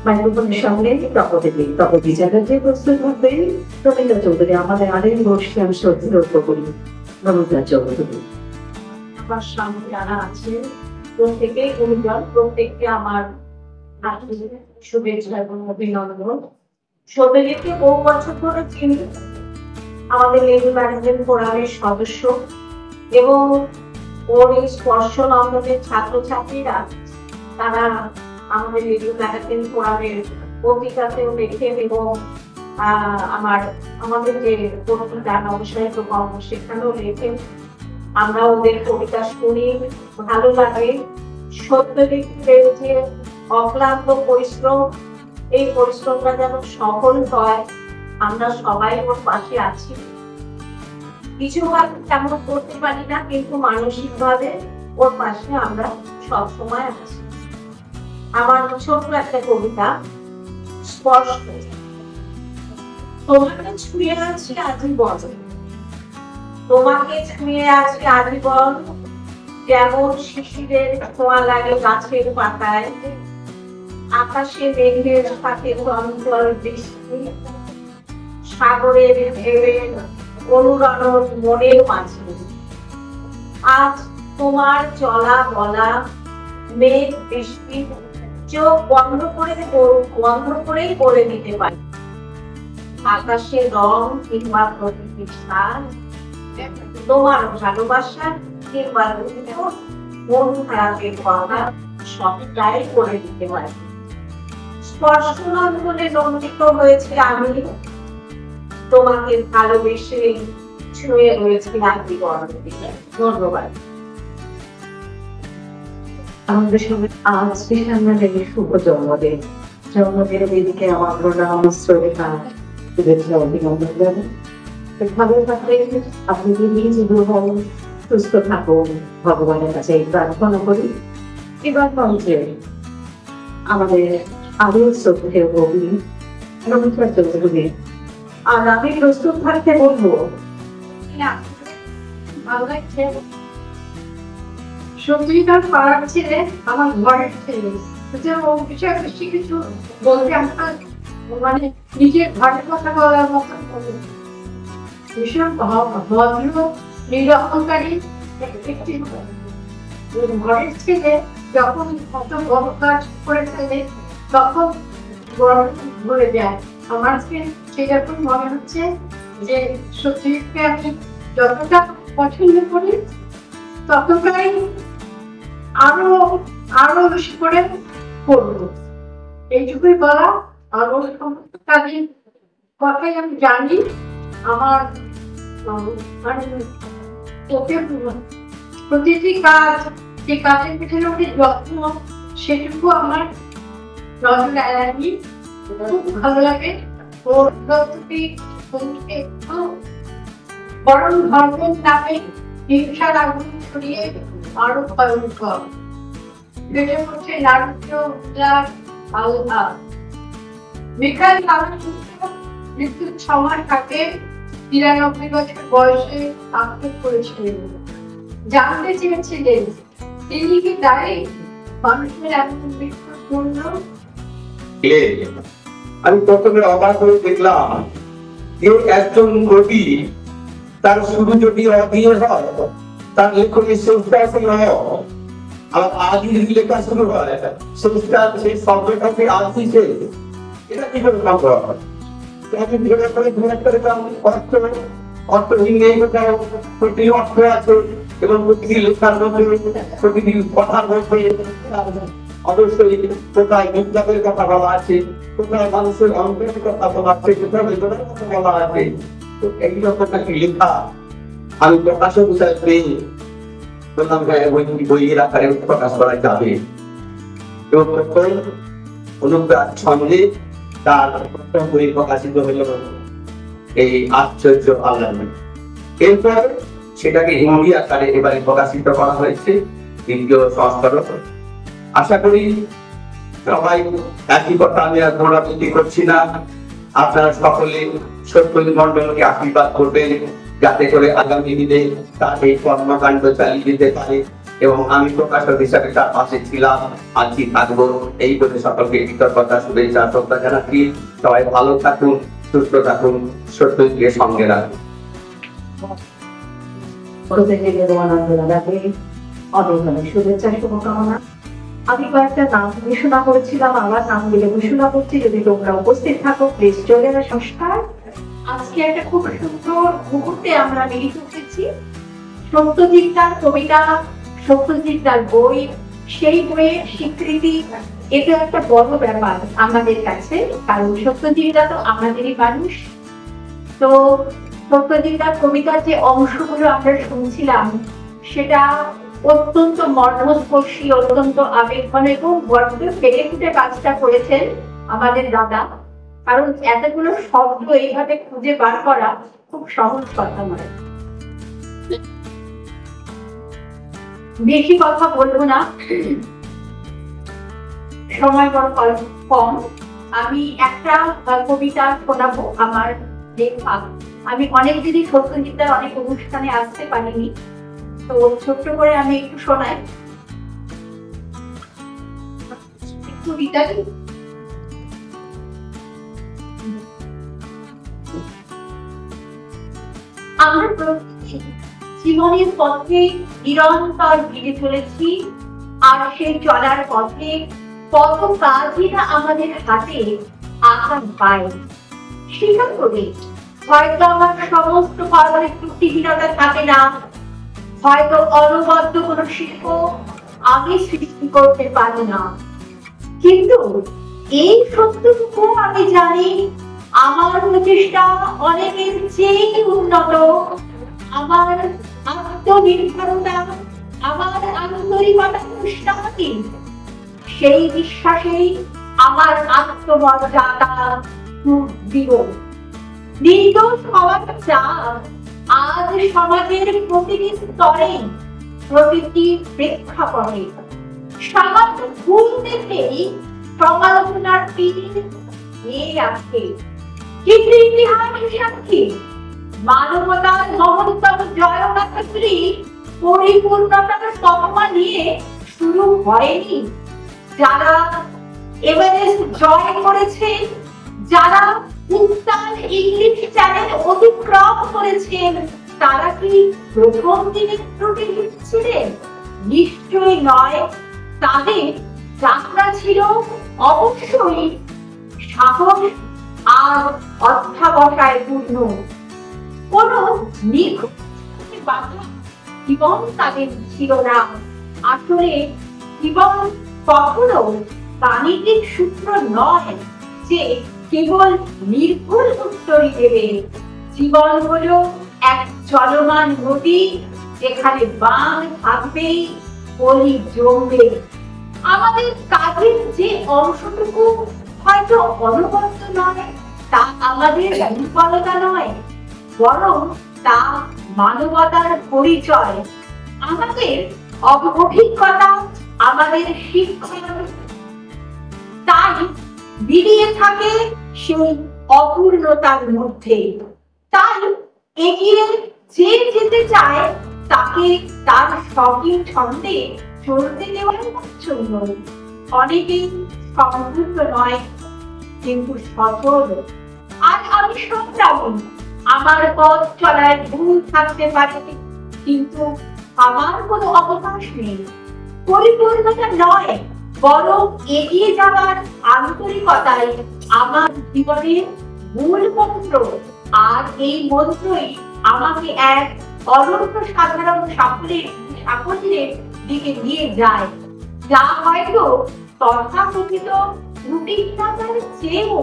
মাইক্রোফোনের সামনে তপতি চ্যাটার্জি প্রস্তুত থাকবেন। নমিতা চৌধুরী আমাদের আরেক বসছেন, শ্রদ্ধ করি নমিতা চৌধুরী। আমার সামনে যারা আছে প্রত্যেকেই গুরুজন, প্রত্যেককে আমার শুভেচ্ছা এবং অভিনন্দন। সত্যজিৎকে বহু বছর ধরে চিনি, আমাদের লেডি ম্যানেজমেন্ট ফোরামের সদস্য, এবং ওর এই স্পর্শ লন্ডনের ছাত্রছাত্রীরা তারা আমাদের লেডি ম্যানেজমেন্ট ফোরামের পত্রিকাতেও লেখেন, এবং আমাদের যে পত্রিকা নবসাহিত্য কর্ম সেখানেও লেখেন। আমরা ওদের কবিতা শুনি, ভালো লাগে। সত্যজিৎের যে অক্লান্ত পরিশ্রম, এই পরিশ্রমটা যেন সফল হয়, আমরা সবাই ওর পাশে আছি। কিছু হয়তো তেমন করতে পারি না, কিন্তু মানসিক ভাবে ওর পাশে আমরা সবসময় আছি। আমার ছোট্ট একটা কবিতা, স্পর্শ। তোমাকে ছুঁয়ে আছে আজীবন, তোমাকে ছুঁয়ে আছে আজীবন, যেমন শিশিরের ছোঁয়া লাগে গাছের পাতায়, আকাশে মেঘের সাথে অন্তর বৃষ্টি, সাগরের ঢেউয়ের অনুরণন মনের মাঝে। আজ তোমার চলা বলা, মেঘ বৃষ্টি চোখ বন্ধ করেই করে দিতে পারি। আকাশের রং কিংবা প্রকৃতির স্বাদ, তোমার ভালোবাসা কিংবা মন খারাপের কথা সবটাই করে দিতে পারি। স্পর্শনন্দনে লঙ্ঘিত হয়েছে আমি, তোমাকে ভালোবেসে ছুঁয়ে রয়েছে ধন্যবাদ। আমাদের সঙ্গে আজ বিশাল শুভ জন্মদিন। জন্মদিনের দিদিকে আমার প্রণাম শ্রদ্ধা শুভেচ্ছা অভিনন্দন জানাই। ভালো থাকবেন, আপনি জীবন হন, সুস্থ থাকুন, ভগবানের কাছে প্রার্থনা করি। এবার মঞ্চে আমাদের আরো শ্রদ্ধেয় কবি নমিতা চৌধুরী, আর আমি প্রস্তুত থাকতে বলবো। সত্যিকার পাড়ার ছেলে আমার ঘরের ছেলে, বেশি কিছু বলতে আমার মানে নিজের ঘরের কথা বলার মতো ভীষণ ভদ্র নিরহংকারী একটি ঘরের ছেলে। যখন কত বড় কাজ করে ফেলে তখন ভুলে যায়। আমার সেরকম মনে হচ্ছে যে সত্যিকে আমি যতটা পছন্দ করি ততটাই আরো আরো বেশি করে করবো, এইটুকুই বলা। আরো কাজের কথাই আমি জানি। আমার মানে ওকে প্রতিটি কাজ, যে কাজের পিছনে ওকে যত্ন, সেটুকু আমার নজরে এড়ায়নি। খুব ভালো লাগে ওর বরং ধর্মের নামে হিংসার আগুন ছড়িয়ে আরো ভয়ঙ্কর বেড়ে উঠছে নারীত্ব আল্লাহ। মিখাইল মৃত্যুর সময় তাকে 93 বছর বয়সে আত্মহত্যা করেছিলেন। জানতে চেয়েছিলেন তিনি কি দায়ী মানুষের এমন মৃত্যুর জন্য? আমি প্রথমে অবাক হয়ে দেখলাম যে একজন কবি তার শুরু যদি অধীর হয়, তার লেখনী শেষটা হয়, আর আদি লেখা শুরু হয় শেষটা, সেই শব্দটাকে আদি শেষ, এটা কি করে সম্ভব? অর্থহীন নেই কোথাও, প্রতি অর্থ আছে এবং প্রতিটি লেখার মধ্যে, প্রতিটি কথার মধ্যে অবশ্যই কোথায় বিপ্লবের কথা বলা আছে, কোথায় মানুষের অন্তরের কথা বলা আছে, কোথায় বেদনার কথা বলা আছে। তো এইগুলো কি লেখা আমি প্রকাশক হিসাবে বললাম বইয়ের আকারে প্রকাশ করা যাবে। এবং অনুপ্রাস ছন্দে তার প্রথম বই প্রকাশিত হল এই আশ্চর্য আল্লাহ। এরপর সেটাকে হিন্দি আকারে এবারে প্রকাশিত করা হয়েছে, দ্বিতীয় সংস্করণ। আশা করি সবাই একই কথা আমি আর পুনরাবৃত্তি করছি না। আপনারা সকলে সত্যজিৎ মন্ডলকে আশীর্বাদ করবেন যাতে করে আগামী দিনে তার এই কর্মকাণ্ড চালিয়ে দিতে পারে, এবং আমি প্রকাশক হিসাবে তার পাশে ছিলাম, আছি, থাকবো। এই বলে সকলকে কৃতজ্ঞতা, শুভেচ্ছা, শ্রদ্ধা জানাচ্ছি। সবাই ভালো থাকুন, সুস্থ থাকুন, সত্যজিৎকে সঙ্গে রাখুন। শুভেচ্ছা, শুভকামনা। আমি কয়েকটা নাম ঘোষণা করেছিলাম, আবার নামগুলো ঘোষণা করছি, যদি তোমরা উপস্থিত থাকো প্লিজ চলে আসো। নমস্কার। আজকে একটা খুব সুন্দর মুহূর্তে আমরা মিলিত হয়েছি। সত্যজিৎদার কবিতা, সত্যজিৎদার বই, সেই বইয়ের স্বীকৃতি, এটা একটা বড় ব্যাপার আমাদের কাছে, কারণ সত্যজিৎদা তো আমাদেরই মানুষ। তো সত্যজিৎদার কবিতার যে অংশগুলো আমরা শুনছিলাম সেটা অত্যন্ত মর্মস্পর্শী, অত্যন্ত আবেগঘন, এবং বড্ড পেরে ফুটে কাজটা করেছেন আমাদের দাদা। কারণ এতগুলো শব্দ এইভাবে খুঁজে বার করা খুব সহজ কথা নয়। বেশি কথা বলবো না, সময় বড় কম। আমি একটা কবিতা শোনাবো আমার লেখা। আমি অনেকদিনই সত্যজিৎদার অনেক অনুষ্ঠানে আসতে পারিনি, তো ছোট্ট করে আমি একটু শোনাই। একটু আমরা প্রত্যেকে জীবনের পথে নিরন্তর হেঁটে চলেছি, আর সেই চলার পথে কত কাজই না আমাদের হাতে আঘাত পায়। স্বীকার করি, হয়তো আমার সমস্ত কর্মের ত্রুটিহীনতা থাকে না, হয়তো অনবদ্য কোনো শিল্প আমি সৃষ্টি করতে পারি না, কিন্তু এই সত্যটুকু আমি জানি, আমার প্রচেষ্টা অনেকের চেয়ে উন্নত। আমার আত্মনির্ভরতা, আমার আন্তরিকতা উষ্ণাতি, সেই বিশ্বাসেই আমার আত্মমর্যাদা দিব। নির্দোষ হওয়ার চাপ আজ সমাজের প্রতিটি স্তরে, প্রতিটি প্রেক্ষাপটে সামান্য ভুল দেখেই সমালোচনার তীর নিয়ে আসে। কিন্তু ইতিহাস সাক্ষী, মানবতার মহত্তম জয়গাথা পরিপূর্ণতার তকমা নিয়ে শুরু হয়নি। যারা এভারেস্ট জয় করেছেন, যারা উত্তাল ইংলিশ চ্যানেল অতিক্রম করেছেন, তারা কি প্রথম দিনের ত্রুটি ছিলেন? নিশ্চয়ই নয়। তাদের যাত্রা ছিল অবশ্যই সাহস আর অধ্যাবসায় পূর্ণ। কোন জীবন তাদের ছিল না। আসলে জীবন কখনো গাণিতিক সূত্র নয় যে কেবল নির্ভুল উত্তরই দেবে। জীবন হলো এক চলমান নদী, যেখানে বাঁধ থাকবেই, পলি জমবে। আমাদের কাজের যে অংশটুকু হয়তো অনবদ্য নয়, তা আমাদের দুর্বলতা নয়, বরং তা মানবতার পরিচয়। আমাদের অভিজ্ঞতা, আমাদের শিক্ষা, তাই বিলিয়ে থাকে সেই অপূর্ণতার মধ্যে। তাই এগিয়ে যে যেতে চায়, তাকে তার সঠিক ছন্দে চলতে দেওয়ার জন্য। অনেকেই সম্পূর্ণ নয়, কিন্তু সফল। আর আমি সংগ্রামী, আমার পথ চলায় ভুল থাকতে পারে, কিন্তু আমার কোনো অবকাশ নেই। পরিপূর্ণতা নয়, বরং এগিয়ে যাওয়ার আন্তরিকতাই আমার জীবনের মূল মন্ত্র। আর এই মন্ত্রই আমাকে এক অনন্য সাধারণ সাফল্যের দিকে নিয়ে যায়, যা হয়তো তথাকথিত রুটিনতার চেয়েও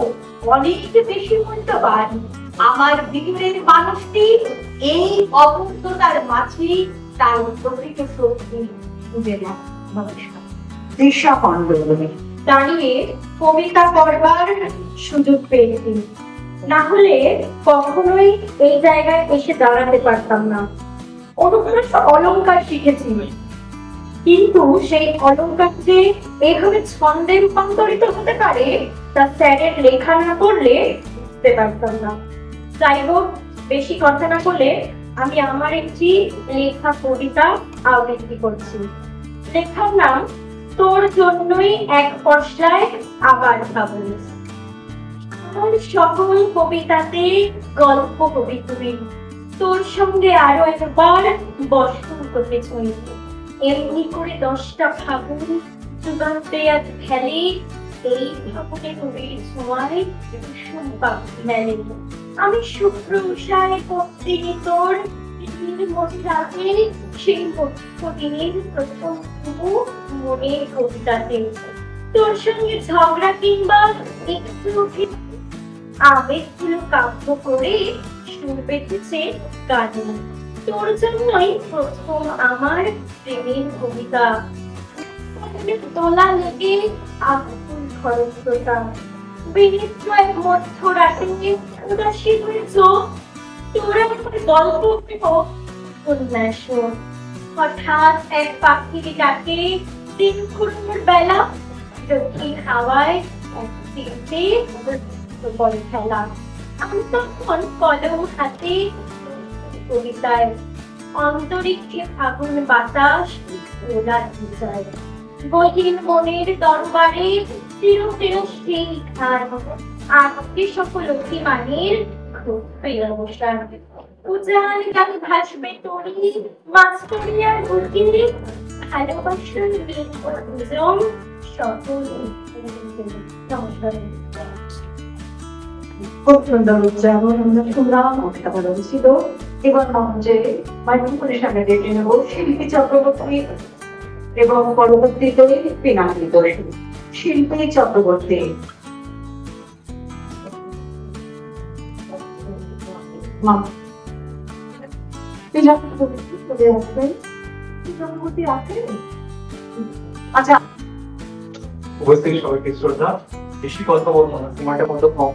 অনেক বেশি মূল্যবান। আমার ভিতরের মানুষটি এই অপূর্ণতার মাঝেই তার প্রকৃত শক্তি খুঁজে নেয়। নমস্কার। তৃষা মণ্ডল দাঁড়িয়ে কবিতা পড়বার সুযোগ পেয়েছি, না হলে কখনোই এই জায়গায় এসে দাঁড়াতে পারতাম না। অনুপ্রাস অলংকার শিখেছি, কিন্তু সেই অলংকার যে এভাবে ছন্দে রূপান্তরিত হতে পারে তা স্যারের লেখা না পড়লে বুঝতে পারতাম না। যাই হোক, বেশি কথা না বলে আমি আমার একটি লেখা কবিতা আবৃত্তি করছি। লেখার নাম তোর জন্যই এক পশলায় আবার খাবো। আমার সকল কবিতাতে গল্প কবি তুমি, তোর সঙ্গে আরো একবার বসন করতে চাই। এমনি করে 10টা ফাগুন যুগান্তে আজ ফেলে, এই ফাগুনে কবির ছোঁয়ায় কুসুম পাখি মেলে। আমি শুভ্র উষায় পত্রিনী তোর মধ্যে সেই দিনের প্রথম মনের কবিতাতে। তোর সঙ্গে ঝগড়া কিংবা একটু আবেগগুলো কাব্য করে সুর পেতেছে গানে। তোর জন্যই প্রথম আমার প্রেমের কবিতা। তোলা লেগে আকুল খরস্রোতা, বিনিত্র এক মধ্যরাতে উদাসী হয়ে চোখ, তোরা গল্প উপন্যাস। হঠাৎ এক পাখির ডাকে দিন ঘুরনোর বেলা, দক্ষিণ হাওয়ায় এক চিনতে বল খেলা। আমি তখন কলম হাতে কবিতায়, অন্তরিক্ষে ফাগুন বাতাস ওলা যায়। গহীন মনের দরবারে চির চির সেই ঘাট, আজকে সকল অভিমানের অবসান। উজান গান ভাসবে তরি মাস্টরি আর বুকি ভালোবাসার দুজন সকল নমস্কার। খুব সুন্দর উচ্চারণ আমরা শুনলাম, অসাধারণ ছিল। এবার মঞ্চে মাইক্রোফোনের সামনে ডেকে নেব শিল্পী চক্রবর্তী এবং পরবর্তীতে পিনাকি করে শিল্পী চক্রবর্তী। আচ্ছা, উপস্থিত সবাইকে শ্রদ্ধা। বেশি কথা বলবো না, সময়টা কত কম।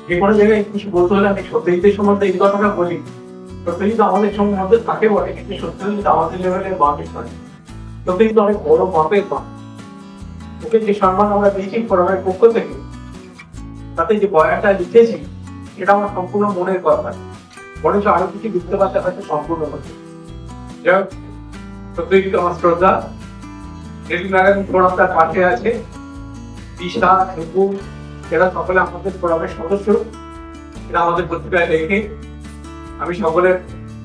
যে কোনো জায়গায় কিছু বলতে হলে আমি সত্যজিতের সম্বন্ধে এই কথাটা বলি। সত্যজিৎ আমাদের সঙ্গে মধ্যে থাকে বলে, কিন্তু সত্যজিৎ আমাদের লেভেলের মানুষ নয়। সত্যজিৎ অনেক বড় মাপের মা। ওকে যে সম্মান আমরা দিয়েছি ফোরামের পক্ষ থেকে, তাতে যে বয়ানটা লিখেছি এটা আমার সম্পূর্ণ মনের কথা। বরঞ্চ আরো কিছু লিখতে পারতে হয়তো সম্পূর্ণ হচ্ছে। যাই হোক, সত্যজিৎ আমার শ্রদ্ধা। নারায়ণ ফোরাম তার পাশে আছে, দিশা, নুপুর, এরা সকলে আমাদের ফোরামের সদস্য। এরা আমাদের পত্রিকায় লেখে। আমি সকলের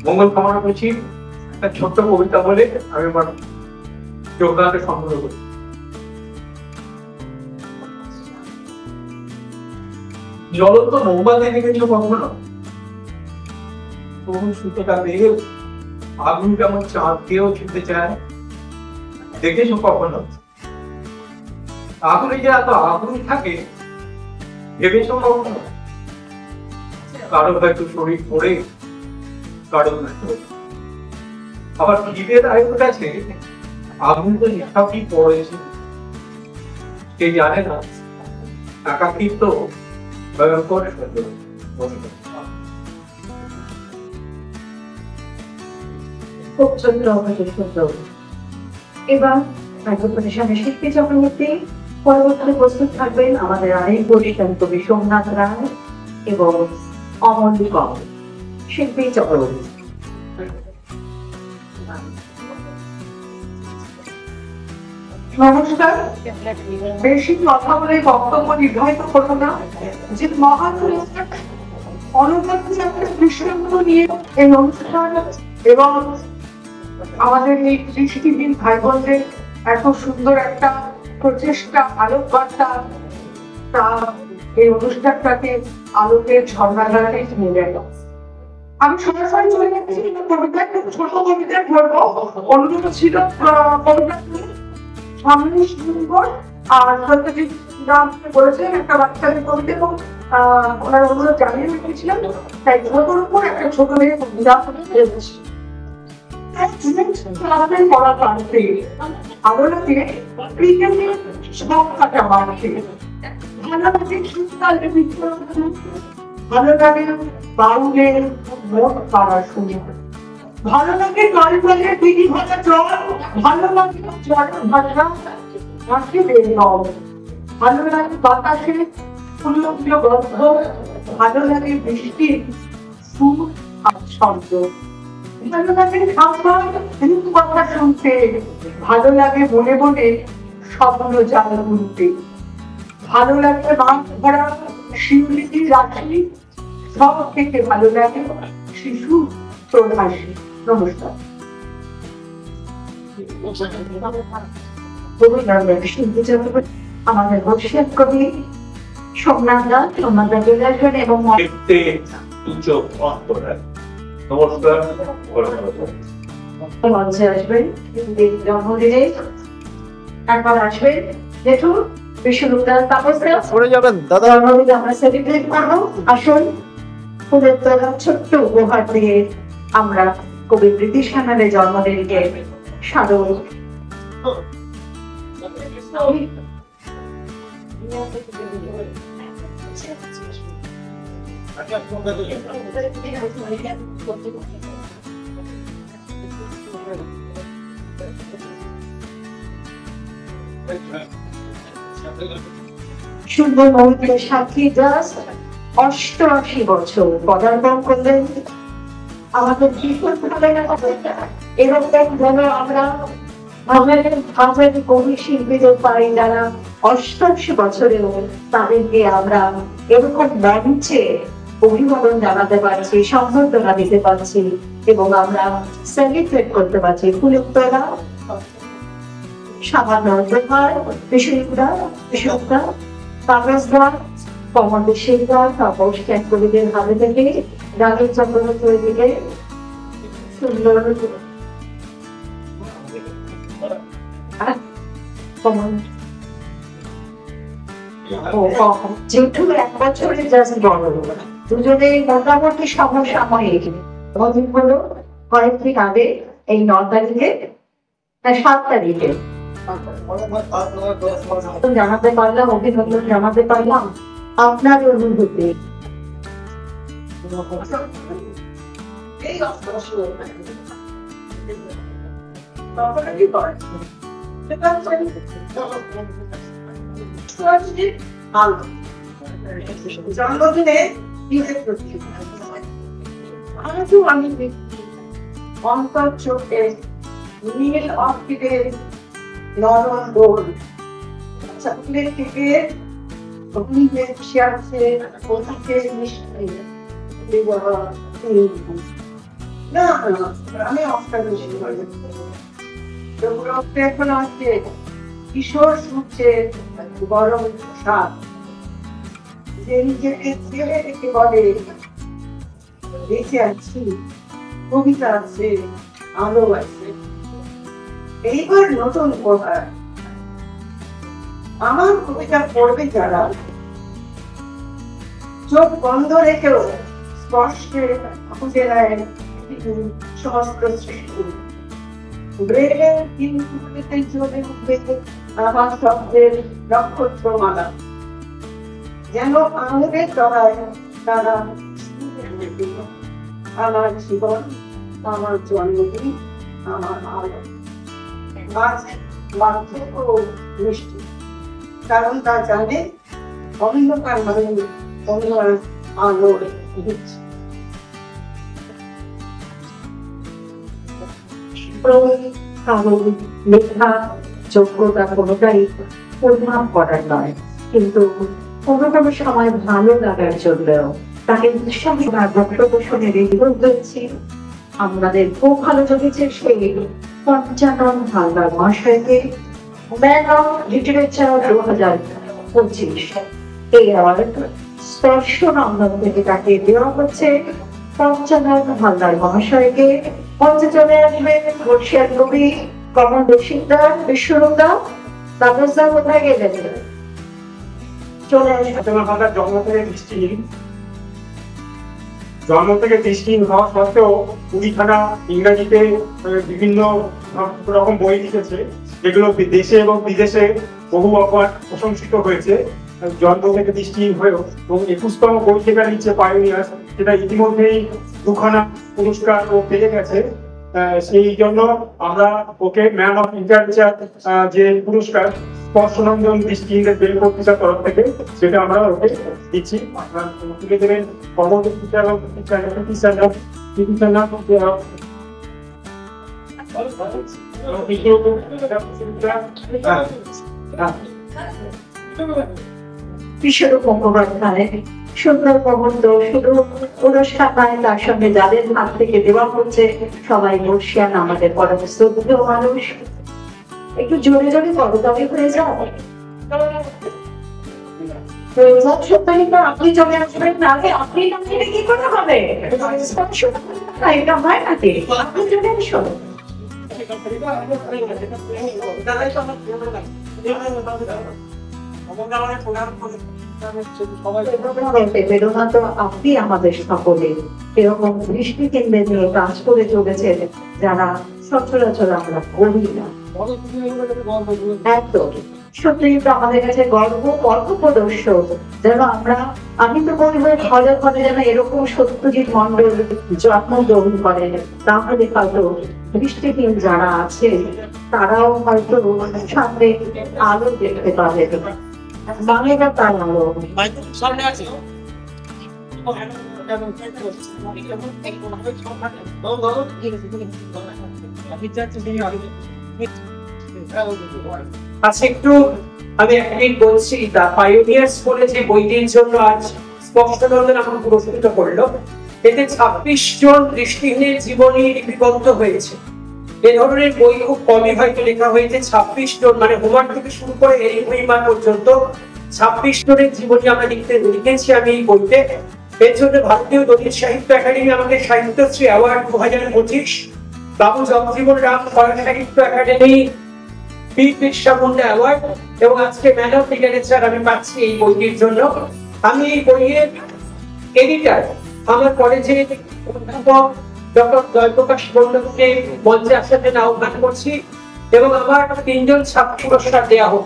মঙ্গল কামনা করছি। একটা ছোট্ট কবিতা বলে আমি আমার যোগদানটা সম্পূর্ণ করি। জ্বলন্ত মোমবাতি দেখেছো কখনো? তখন সুতোটা বেয়ে আগুন কেমন চাঁদকেও ছুটতে চায়, দেখেছো কখনো? আগুনে যে এত আগুন থাকে ভেবেছো কখনো? কারো হয়তো শরীর পড়ে, কারো আবার খিদের আয়ুর কাছে আগুন তো একাকি পড়েছে, কে জানে না একাকিত্ব ভয়ঙ্কর সত্য। খুব সুন্দর, সুন্দর। এবার মাইক্রোফোনের সামনে শিল্পী চক্রবর্তী, পরবর্তীতে প্রস্তুত থাকবেন আমাদের আরেক বরিষ্ঠ কবি সোমনাথ রায় এবং অমল কর। শিল্পী চক্রবর্তী। নমস্কার। বেশি কথা বলে বক্তব্য নির্ধারিত করবো না। যে মহান অনুভূতি একটা বিষয়গুলো নিয়ে এই অনুষ্ঠান এবং আমাদের এই দৃষ্টিহীন ভাই বোনদের এত সুন্দর একটা প্রচেষ্টা, আলোকবার্তা, তা এই অনুষ্ঠানটাকে আলোকের ঝর্ণাধারায় নিয়ে গেল। আমি সরাসরি চলে যাচ্ছি কবিতা, খুব ছোট কবিতা ধরবো। অনুরোধ ছিল কবিতা সামনে সুন্দর আর সত্যজিৎ রাম বলেছেন একটা বাচ্চাদের কবিতা এবং ওনার অনুরোধ জানিয়ে রেখেছিলেন, তাই ছোটোর উপর একটা ছোট মেয়ে কবিতা পড়া প্রান্তে আরো লাগে ক্রিকেটের সংখ্যাটা বাড়ছে, ভালো লাগে শীতকালে ভালো লাগে বাউলের মন পাড়া শুনে, ভালো লাগে কালবেলের দিদি ভাজা জল, ভালো লাগে জল ভাজা মাটিদের রং, ভালো লাগে বাতাসে ফুল্লভ্য গন্ধ, ভালো লাগে বৃষ্টির সুর আর শব্দ, ভালো লাগে খাবার কথা শুনতে, ভালো লাগে বলে বলে স্বপ্ন জাল বুনতে, ভালো লাগে মাছ ধরা শিউলিটি রাখি, সব থেকে ভালো লাগে শিশু তোর হাসি। নমস্কার। আমাদের বর্ষিয়ান কবি সোমনাথ দাস, সোমনাথ দাস চলে আসবেন এবং নমস্কার। মঞ্চে আসবেন। জন্মদিনে একবার আসবেন জেঠু বিশ্বরূপদাস তাপসদা, সরে যাবেন দাদা। জন্মদিন আমরা সেলিব্রেট করবো। আসুন ফুলের তোলা ছোট্ট উপহার দিয়ে আমরা কবি প্রীতি সান্যালের জন্মদিনকে সাদর শুভ মুহূর্তের সাক্ষী দাস 88 বছর পদার্পণ করলেন। আমাদের ভীষণ ভালো লাগে এরকম যেন আমরা আমাদের কবি শিল্পীদের পাই যারা 88 বছরেও তাদেরকে আমরা এরকম মঞ্চে অভিবাদন জানাতে পারছি, সম্বর্ধনা দিতে পারছি এবং আমরা সেলিব্রেট করতে পারছি। ফুলের তোলা, সামান্য উপহার, বিষয়টা কাগজ দেওয়া, কমল শিকদার, তারপর কবিদের হাতে থেকে রাগের চক্রবর্তীর দিকে সুন্দর যেহেতু 1 বছরে জাস্ট বড় দুজনে মোটামুটি সমসাময়িক হলো কয়েকদিন আগে এই 9 তারিখে 7 তারিখে জানাতে পারলাম, অভিনন্দন জানাতে পারলাম। আপনার অনুভূতি? জন্মদিনে আজও আমি দেখি অন্তর চোখে নীল অর্কিডের নরম দোল, চকলেট কেকের বসে আছে অতীতের মিষ্টি। না আমি অফটা বেশি এখন আছে কিশোর সূর্যের গরম সাপ, যে নিজেকে ছেড়ে রেখে বলে বেঁচে আছি, কবিতা আছে, আলো আছে। এইবার নতুন উপহার, আমার কবিতা পড়বে যারা চোখ বন্ধ রেখেও স্পষ্টে খুঁজে নেয় সমস্ত সৃষ্টি। ব্রেলের তিনটুকুতে জ্বলে উঠবে আমার শব্দের নক্ষত্রমালা, যেন আঙুলের তলায় তারা আমার জীবন, আমার জন্মদিন, আমার আলো। আজ বার্ধক্য মিষ্টি, কারণ তা জানে অন্ধকার মানে অন্ধকার আলো দিচ্ছে। লেখা যোগ্যতা কোনোটাই পরিমাপ করার নয়, কিন্তু কোনো কোনো সময় ভালো লাগার জন্যও তাকে উৎসাহ বক্তব্য শুনে রেডিও হয়েছি। আমাদের খুব ভালো লেগেছে সেই পঞ্চানন হালদার মহাশয়কে ম্যান অফ লিটারেচার 2025 এই অ্যাওয়ার্ড স্পর্শ নন্দন থেকে তাকে দেওয়া হচ্ছে। পঞ্চানন হালদার মহাশয়কে মঞ্চে চলে আসবেন বর্ষিয়ার কবি কমল শিকদার, বিশ্বরূপদা। তাপসদা কোথায় গেলেন? চলে আসবেন। জন্ম থেকে দৃষ্টিহীন হওয়া সত্ত্বেও 20খানা ইংরেজিতে বিভিন্ন রকম বই লিখেছে, যেগুলো দেশে এবং বিদেশে বহুবার প্রশংসিত হয়েছে। জন্ম থেকে দৃষ্টিহীন হয়েও এবং 21তম বই লেখা লিখছে পায়োনিয়ার, যেটা ইতিমধ্যেই 2খানা পুরস্কার ও পেয়ে গেছে। সেই জন্য আমরা ওকে ম্যান অফ লিটারেচার যে পুরস্কার স্পর্শনন্দন দৃষ্টিহীনদের বের পত্রিকার তরফ থেকে, সেটা আমরা ওকে দিচ্ছি। তুলে দেবেন বিশ্বরূপ মুখোপাধ্যায়। সুন্দর প্রবন্ধ, শুধু পুরস্কার পায়, তার সঙ্গে যাদের হাত থেকে দেওয়া হচ্ছে সবাই বর্ষিয়ান, আমাদের পরম শ্রদ্ধেয় মানুষ। একটু জোরে জোরে করতালি হয়ে যায়। আপনি চলে আসবেন না, আগে আপনি না দিলে কি করে হবে? এটা হয় নাকি? আপনি চলে আসুন। বেদনা তো আপনি আমাদের সকলে এরকম দৃষ্টি কেন্দ্রে নিয়ে কাজ করে চলেছেন, যারা সচরাচর আমরা করি না। একদম সত্যি আমাদের কাছে গর্ব প্রদর্শক যেন আমরা, আমি তো বলবো ঘরে ঘরে যেন এরকম সত্যজিৎ মন্ডল জন্মগ্রহণ করেন, তাহলে হয়তো দৃষ্টিহীন যারা আছে তারাও হয়তো সামনে আলো দেখতে পাবে। বাংলা তার আলো সামনে আছে। আচ্ছা, একটু আমি এক মিনিট বলছি। দা পায়োনিয়ার্স বলে যে বইটির জন্য আজ স্পষ্টনন্দন আমাকে পুরস্কৃত করলো। এতে 26 জন দৃষ্টিহীনের জীবনী লিপিবদ্ধ হয়েছে। এ ধরনের বই খুব কমই হয়তো লেখা হয়েছে। 26 জন, মানে হোমার থেকে শুরু করে এরিক মেইমার পর্যন্ত 26 জনের জীবনী আমরা লিখেছি আমি এই বইতে। এর জন্য ভারতীয় দলিত সাহিত্য একাডেমি আমাকে সাহিত্যশ্রী অ্যাওয়ার্ড 2025, বাবু জগজীবন রাম কলা সাহিত্য academy P Birsa Munda award এবং আজকে ম্যান অফ লিটারেচার আমি পাচ্ছি এই বইটির জন্য। আমি এই বইয়ের এডিটর, আমার কলেজের অধ্যাপক ডক্টর জয়প্রকাশ মন্ডলকে মঞ্চে আসার জন্য আহ্বান করছি এবং আমার 3 জন ছাত্র পুরস্কার দেওয়া হোক।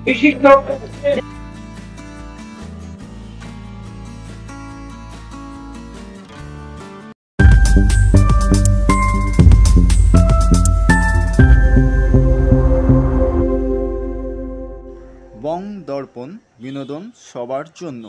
বিশিষ্ট বং দর্পণ, বিনোদন সবার জন্য।